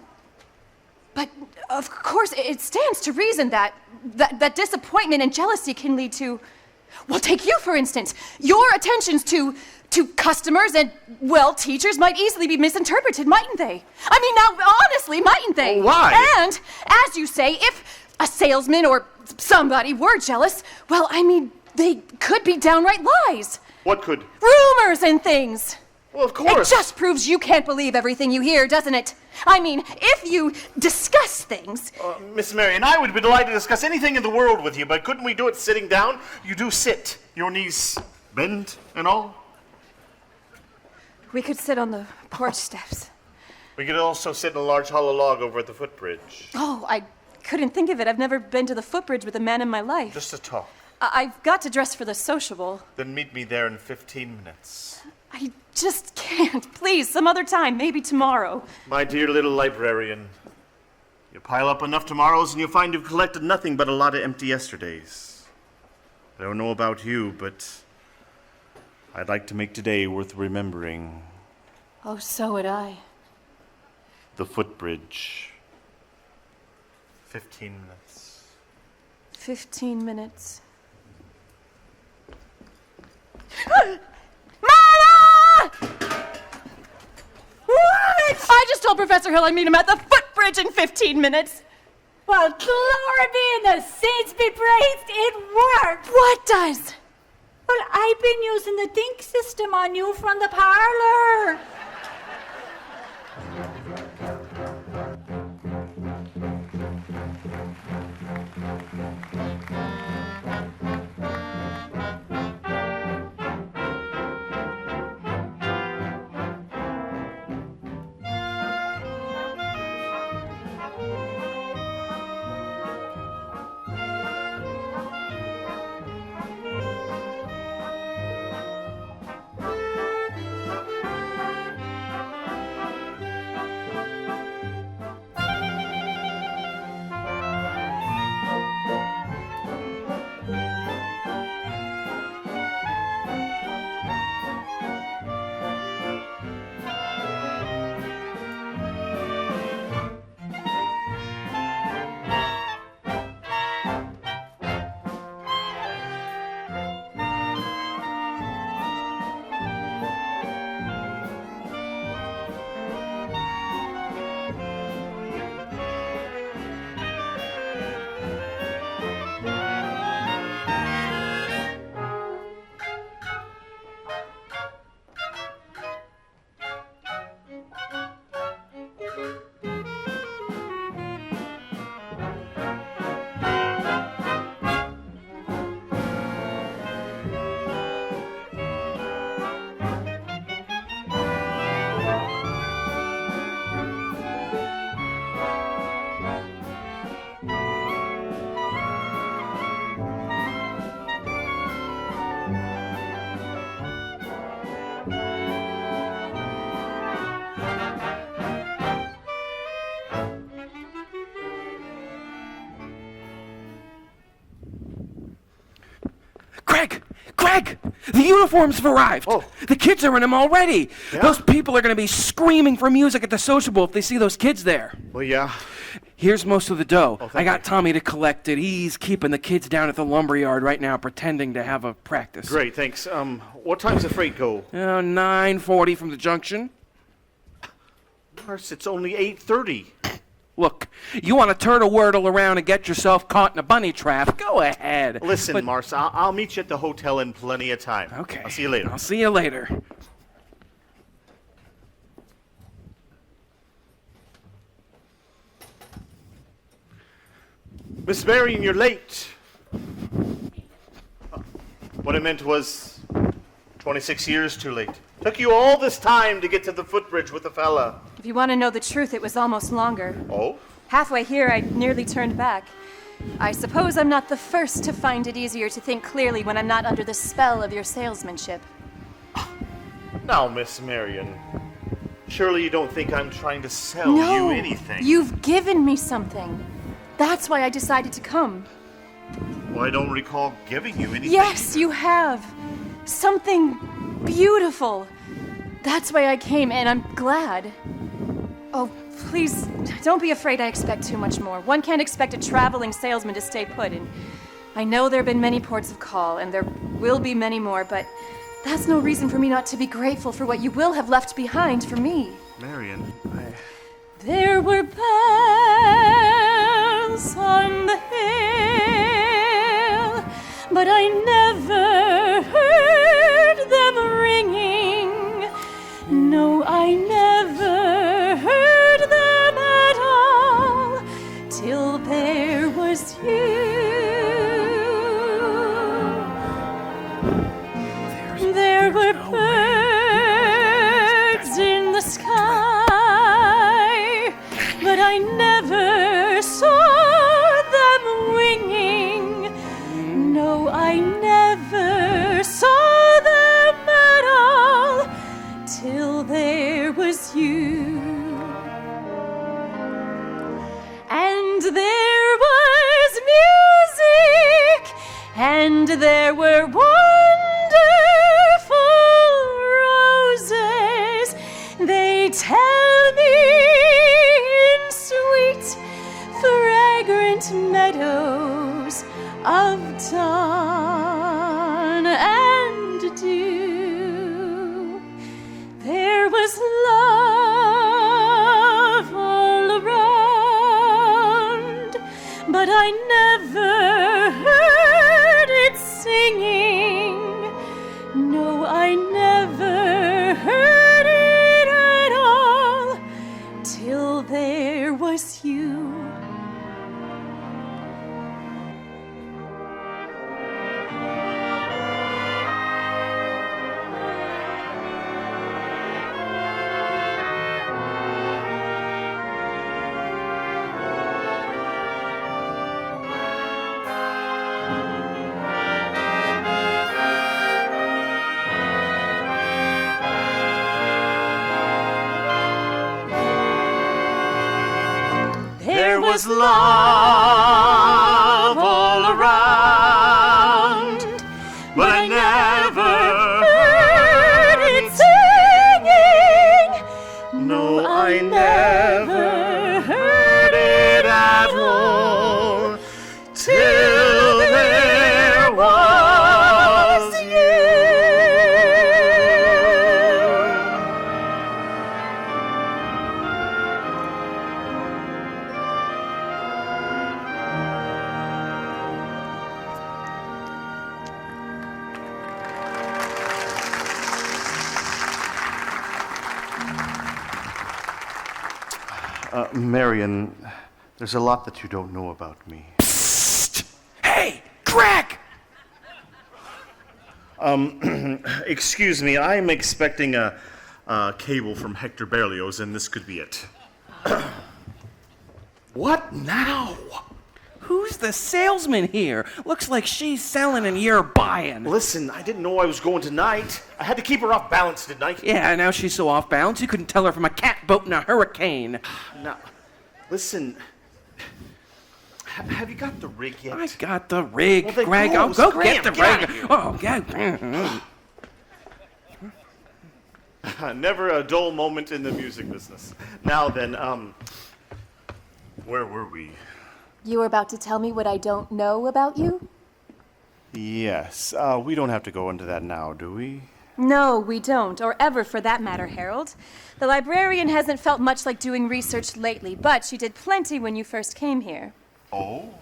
But, of course, it stands to reason that disappointment and jealousy can lead to... Well, take you, for instance. Your attentions to customers and, well, teachers might easily be misinterpreted, mightn't they? I mean, now, honestly, mightn't they? Well, why? And, as you say, if a salesman or somebody were jealous, well, I mean, they could be downright lies. What could? Rumors and things. Well, of course. It just proves you can't believe everything you hear, doesn't it? I mean, if you discuss things... Miss Marion, I would be delighted to discuss anything in the world with you, but couldn't we do it sitting down? You do sit. Your knees bend and all. We could sit on the porch steps. We could also sit in a large hollow log over at the footbridge. Oh, I couldn't think of it. I've never been to the footbridge with a man in my life. Just to talk. I've got to dress for the sociable. Then meet me there in 15 minutes. I just can't. Please, some other time, maybe tomorrow. My dear little librarian, you pile up enough tomorrows and you'll find you've collected nothing but a lot of empty yesterdays. I don't know about you, but I'd like to make today worth remembering. Oh, so would I. The footbridge. 15 minutes. 15 minutes. What? I just told Professor Hill I'd meet him at the footbridge in 15 minutes. Well, glory be and the saints be praised, it worked. What does? Well, I've been using the think system on you from the parlor. Greg, the uniforms have arrived. Oh. The kids are in them already. Yeah? Those people are going to be screaming for music at the sociable if they see those kids there. Well, yeah. Here's most of the dough. Oh, I got Tommy to collect it. He's keeping the kids down at the lumberyard right now, pretending to have a practice. Great, thanks. What time's the freight go? 9:40 from the junction. Mars, it's only 8:30. Look, you want to turtle wordle around and get yourself caught in a bunny trap? Go ahead. Listen, Mars, I'll meet you at the hotel in plenty of time. Okay. I'll see you later. I'll see you later. Miss Marion, you're late. What I meant was 26 years too late. Took you all this time to get to the footbridge with the fella. If you want to know the truth, it was almost longer. Oh? Halfway here, I nearly turned back. I suppose I'm not the first to find it easier to think clearly when I'm not under the spell of your salesmanship. Now, Miss Marion, surely you don't think I'm trying to sell you anything? You've given me something. That's why I decided to come. Well, I don't recall giving you anything. Yes, you have. Something beautiful. That's why I came, and I'm glad. Oh, please, don't be afraid I expect too much more. One can't expect a traveling salesman to stay put, and I know there have been many ports of call, and there will be many more, but that's no reason for me not to be grateful for what you will have left behind for me. Marion, There were bells on the hill, but I never heard them ringing. No, I never heard them at all till there was you. There were birds in the sky, but I never saw them winging. No, I never saw them at all till there was you. And there was music, and there were wonderful roses. They tell me in sweet, fragrant meadows of dawn and dew. There was love all around, but I never heard it singing. No, I never heard it at all till there was you. there was love all around, but I never heard it singing. No, I never heard it at all till there was you. Marion, there's a lot that you don't know about me. Hey, Greg! Excuse me, I'm expecting a cable from Hector Berlioz, and this could be it. What now? Who's the salesman here? Looks like she's selling and you're buying. Listen, I didn't know I was going tonight. I had to keep her off balance, didn't I? Yeah, now she's so off balance you couldn't tell her from a catboat in a hurricane. Now, listen. Have you got the rig yet? I got the rig, Well, then Greg. I'll go, go get the Scram, rig. get Oh, yeah. Never a dull moment in the music business. Now then, where were we? You were about to tell me what I don't know about you? Yes, we don't have to go into that now, do we? No, we don't, or ever for that matter, Harold. The librarian hasn't felt much like doing research lately, but she did plenty when you first came here. Oh?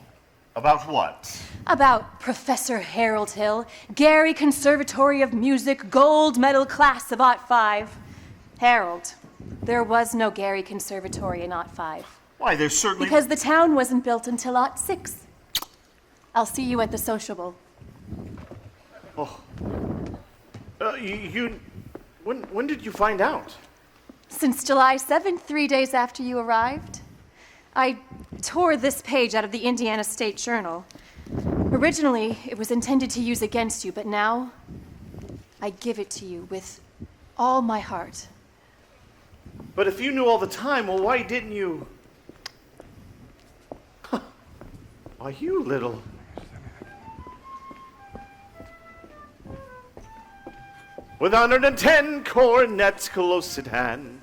About what? About Professor Harold Hill, Gary Conservatory of Music, gold medal class of Ot 5. Harold, there was no Gary Conservatory in Ot 5. Why, there's certainly... Because the town wasn't built until Ot 6. I'll see you at the sociable. Oh. When did you find out? Since July 7th, 3 days after you arrived. I tore this page out of the Indiana State Journal. Originally, it was intended to use against you, but now I give it to you with all my heart. But if you knew all the time, well, why didn't you? Why, you little... With 110 cornets close at hand,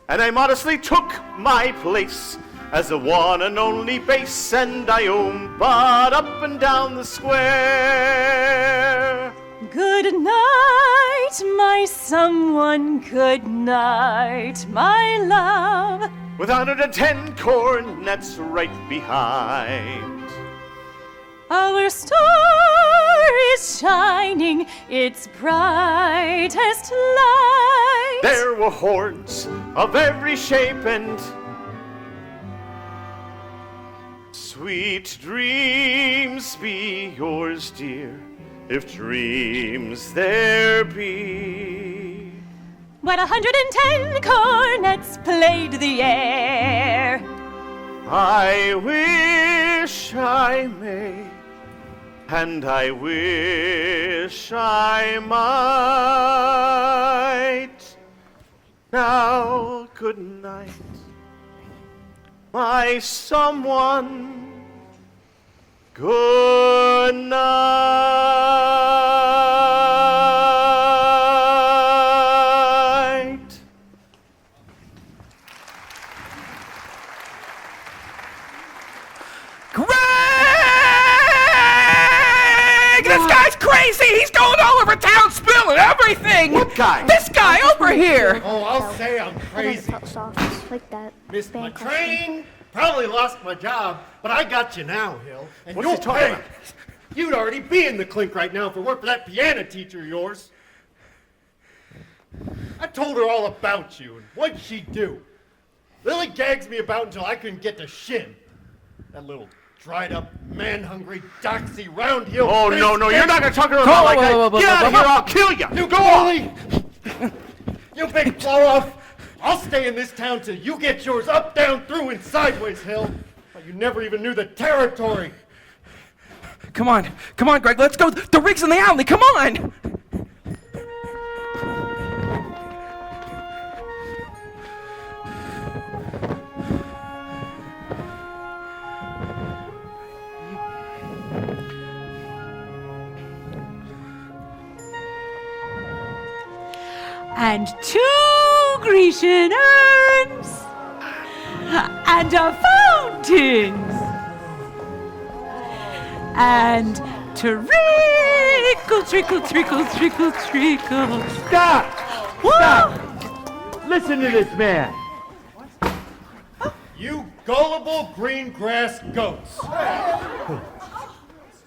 and I modestly took my place as the one and only bass, and I oomped up and down the square. Good night, my someone, good night, my love. With 110 cornets right behind. Our star is shining its brightest light. There were horns of every shape and sweet dreams be yours, dear, if dreams there be. When 110 cornets played the air, I wish I may, and I wish I might. Now, good night, my someone. Good night. Greg! This guy's crazy! He's going all over town spilling everything! What guy? This guy over here! Oh, I'll say I'm crazy. Like that. Missed my train, probably lost my job, but I got you now, Hill. And What's you'll he talking pay. about? You'd already be in the clink right now if it weren't for that piano teacher of yours. I told her all about you, and what'd she do? Lily gags me about until I couldn't get to shin. That little dried up, man-hungry, doxy, round-heel. Oh, no, you're not gonna talk to her about like that. Get out of here, I'll kill you. You go on. You big blow-off. I'll stay in this town till you get yours up, down, through, and sideways, Hill. But you never even knew the territory. Come on, Greg, let's go. The rig's in the alley, come on! And 2 Grecian urns and a fountain and trickle, trickle, trickle, trickle, trickle. Stop! Stop! Listen to this man. You gullible green grass goats.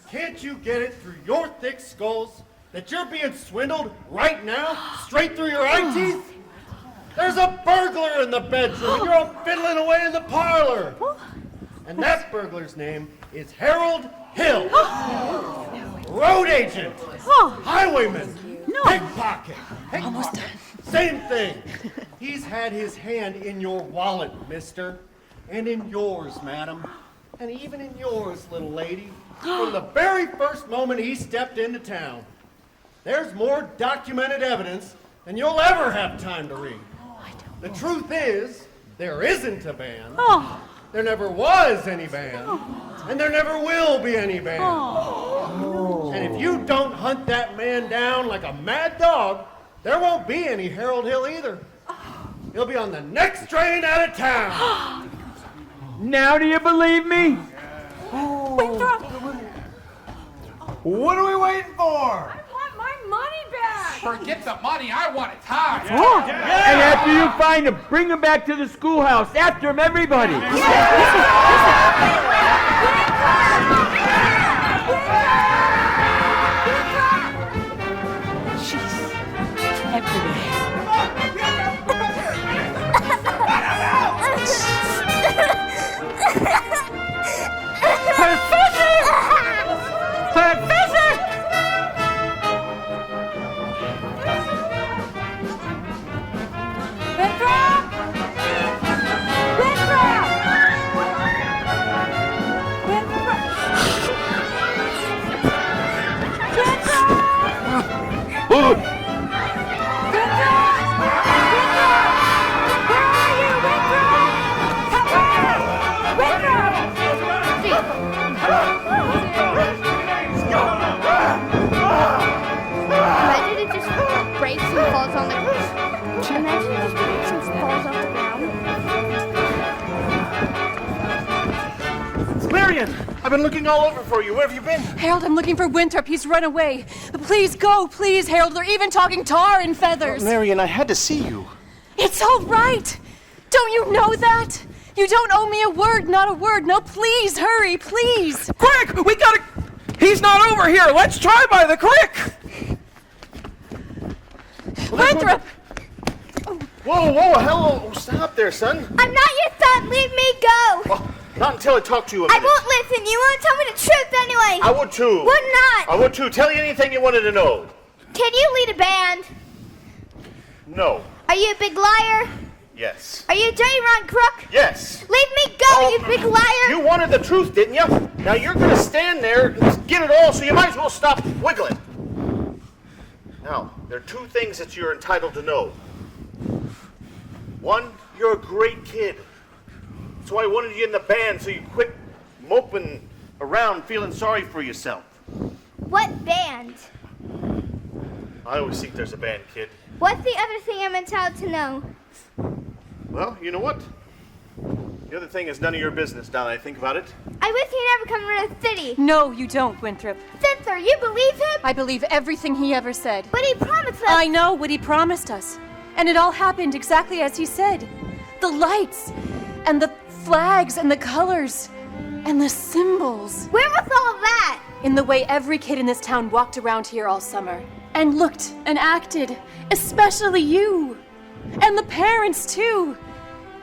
Can't you get it through your thick skulls that you're being swindled right now, straight through your eye teeth? There's a burglar in the bedroom, and you're all fiddling away in the parlor. And that burglar's name is Harold Hill. Road agent, highwayman, pickpocket. Almost done. Same thing. He's had his hand in your wallet, mister, and in yours, madam, and even in yours, little lady, from the very first moment he stepped into town. There's more documented evidence than you'll ever have time to read. The truth is, there isn't a band. There never was any band. And there never will be any band. And if you don't hunt that man down like a mad dog, there won't be any Harold Hill either. He'll be on the next train out of town. Now do you believe me? What are we waiting for? My money back! Forget the money, I want it time. And after you find him, bring him back to the schoolhouse. After him, everybody. Imagine it just breaks and falls on the ground. Imagine it just breaks and falls off the ground. Marion, I've been looking all over for you. Where have you been? Harold, I'm looking for Winthrop. He's run away. But please go, please, Harold. They're even talking tar and feathers. Marion, I had to see you. It's all right. Don't you know that? You don't owe me a word, not a word. No, please, hurry, please. Quick! We gotta... He's not over here. Let's try by the creek. Winthrop! Whoa, hello. Stop there, son. I'm not your son. Leave me go. Well, not until I talk to you a I minute. won't listen. You won't tell me the truth anyway. I would too. Would not. I would too. Tell you anything you wanted to know. Can you lead a band? No. Are you a big liar? Yes. Are you a dirty Ron Crook? Yes. Leave me go, you big liar. You wanted the truth, didn't you? Now you're going to stand there and get it all, so you might as well stop wiggling. Now, there are two things that you're entitled to know. One, you're a great kid. So I wanted you in the band so you quit moping around feeling sorry for yourself. What band? I always think there's a band, kid. What's the other thing I'm entitled to know? Well, you know what? The other thing is none of your business now that I think about it. I wish he'd never come to the city. No, you don't, Winthrop. Censor, you believe him? I believe everything he ever said. But he promised us. I know what he promised us. And it all happened exactly as he said. The lights, and the flags, and the colors, and the symbols. Where was all of that? In the way every kid in this town walked around here all summer. And looked and acted. Especially you. And the parents, too.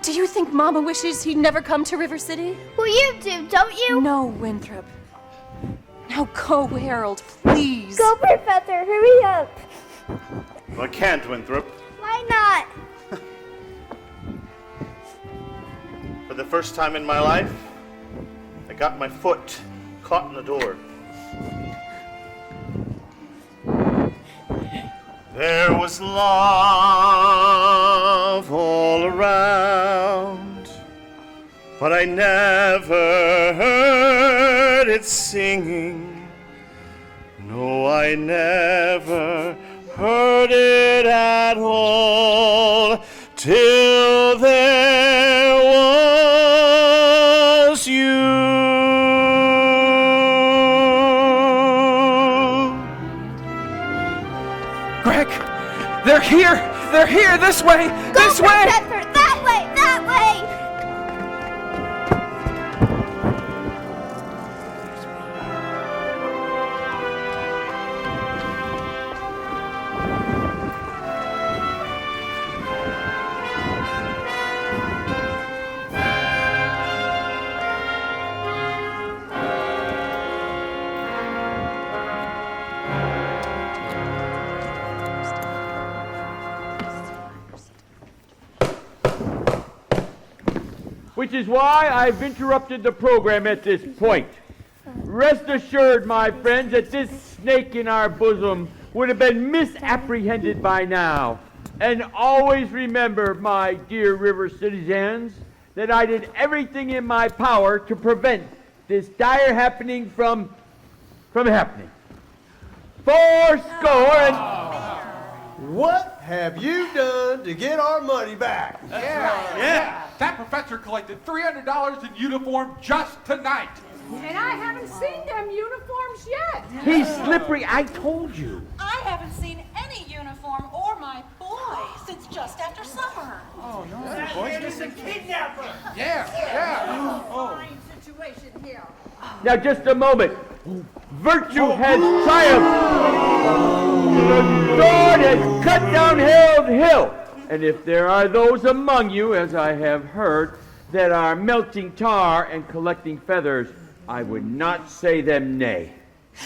Do you think Mama wishes he'd never come to River City? Well, you do, don't you? No, Winthrop. Now go, Harold, please. Go, Professor, hurry up. I can't, Winthrop. Why not? For the first time in my life, I got my foot caught in the door. There was love all around, but I never heard it singing. No, I never heard it at all till there was you. Greg, they're here! They're here! This way! This way! Professor, that way! That way! Which is why I've interrupted the program at this point. Rest assured, my friends, that this snake in our bosom would have been misapprehended by now. And always remember, my dear River citizens, that I did everything in my power to prevent this dire happening from happening. 80. What have you done to get our money back? Yeah. That professor collected $300 in uniform just tonight. And I haven't seen them uniforms yet. He's slippery, I told you. I haven't seen any uniform or my boy since just after summer. Oh, no. That man is a kidnapper. Yeah. Fine situation here. Now, just a moment. Virtue has triumphed. The sword has cut down Harold Hill. And if there are those among you, as I have heard, that are melting tar and collecting feathers, I would not say them nay.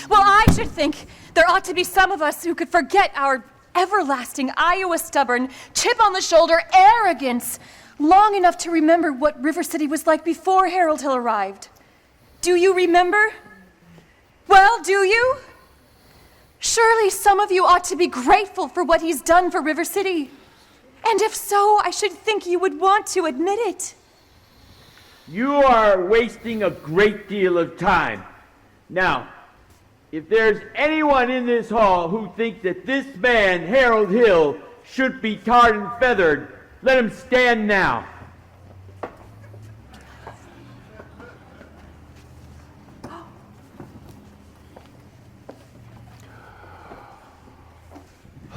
Well, I should think there ought to be some of us who could forget our everlasting Iowa stubborn, chip on the shoulder arrogance long enough to remember what River City was like before Harold Hill arrived. Do you remember? Well, do you? Surely some of you ought to be grateful for what he's done for River City. And if so, I should think you would want to admit it. You are wasting a great deal of time. Now, if there's anyone in this hall who thinks that this man, Harold Hill, should be tarred and feathered, let him stand now.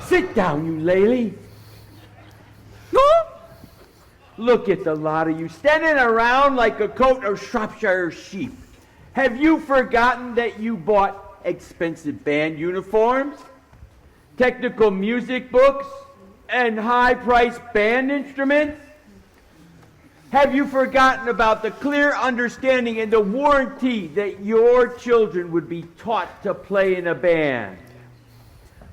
Sit down, you Laley. Look at the lot of you standing around like a coat of Shropshire sheep. Have you forgotten that you bought expensive band uniforms, technical music books, and high-priced band instruments? Have you forgotten about the clear understanding and the warranty that your children would be taught to play in a band?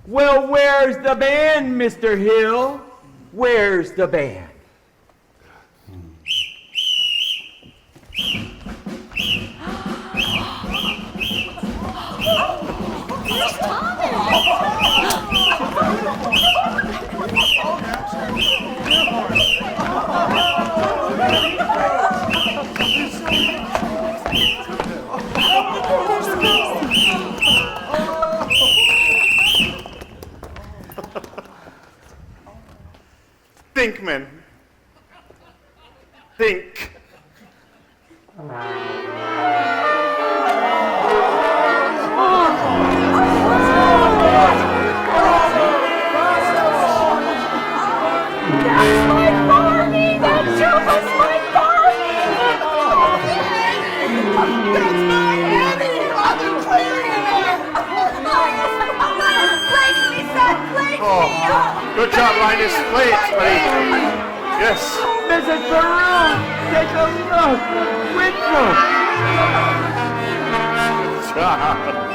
Well, where's the band, Mr. Hill? Where's the band? Think, men. Think. Good job, Linus. Play it, buddy. Yes. Mrs. Baroon, take a look. Winthrop. Good job.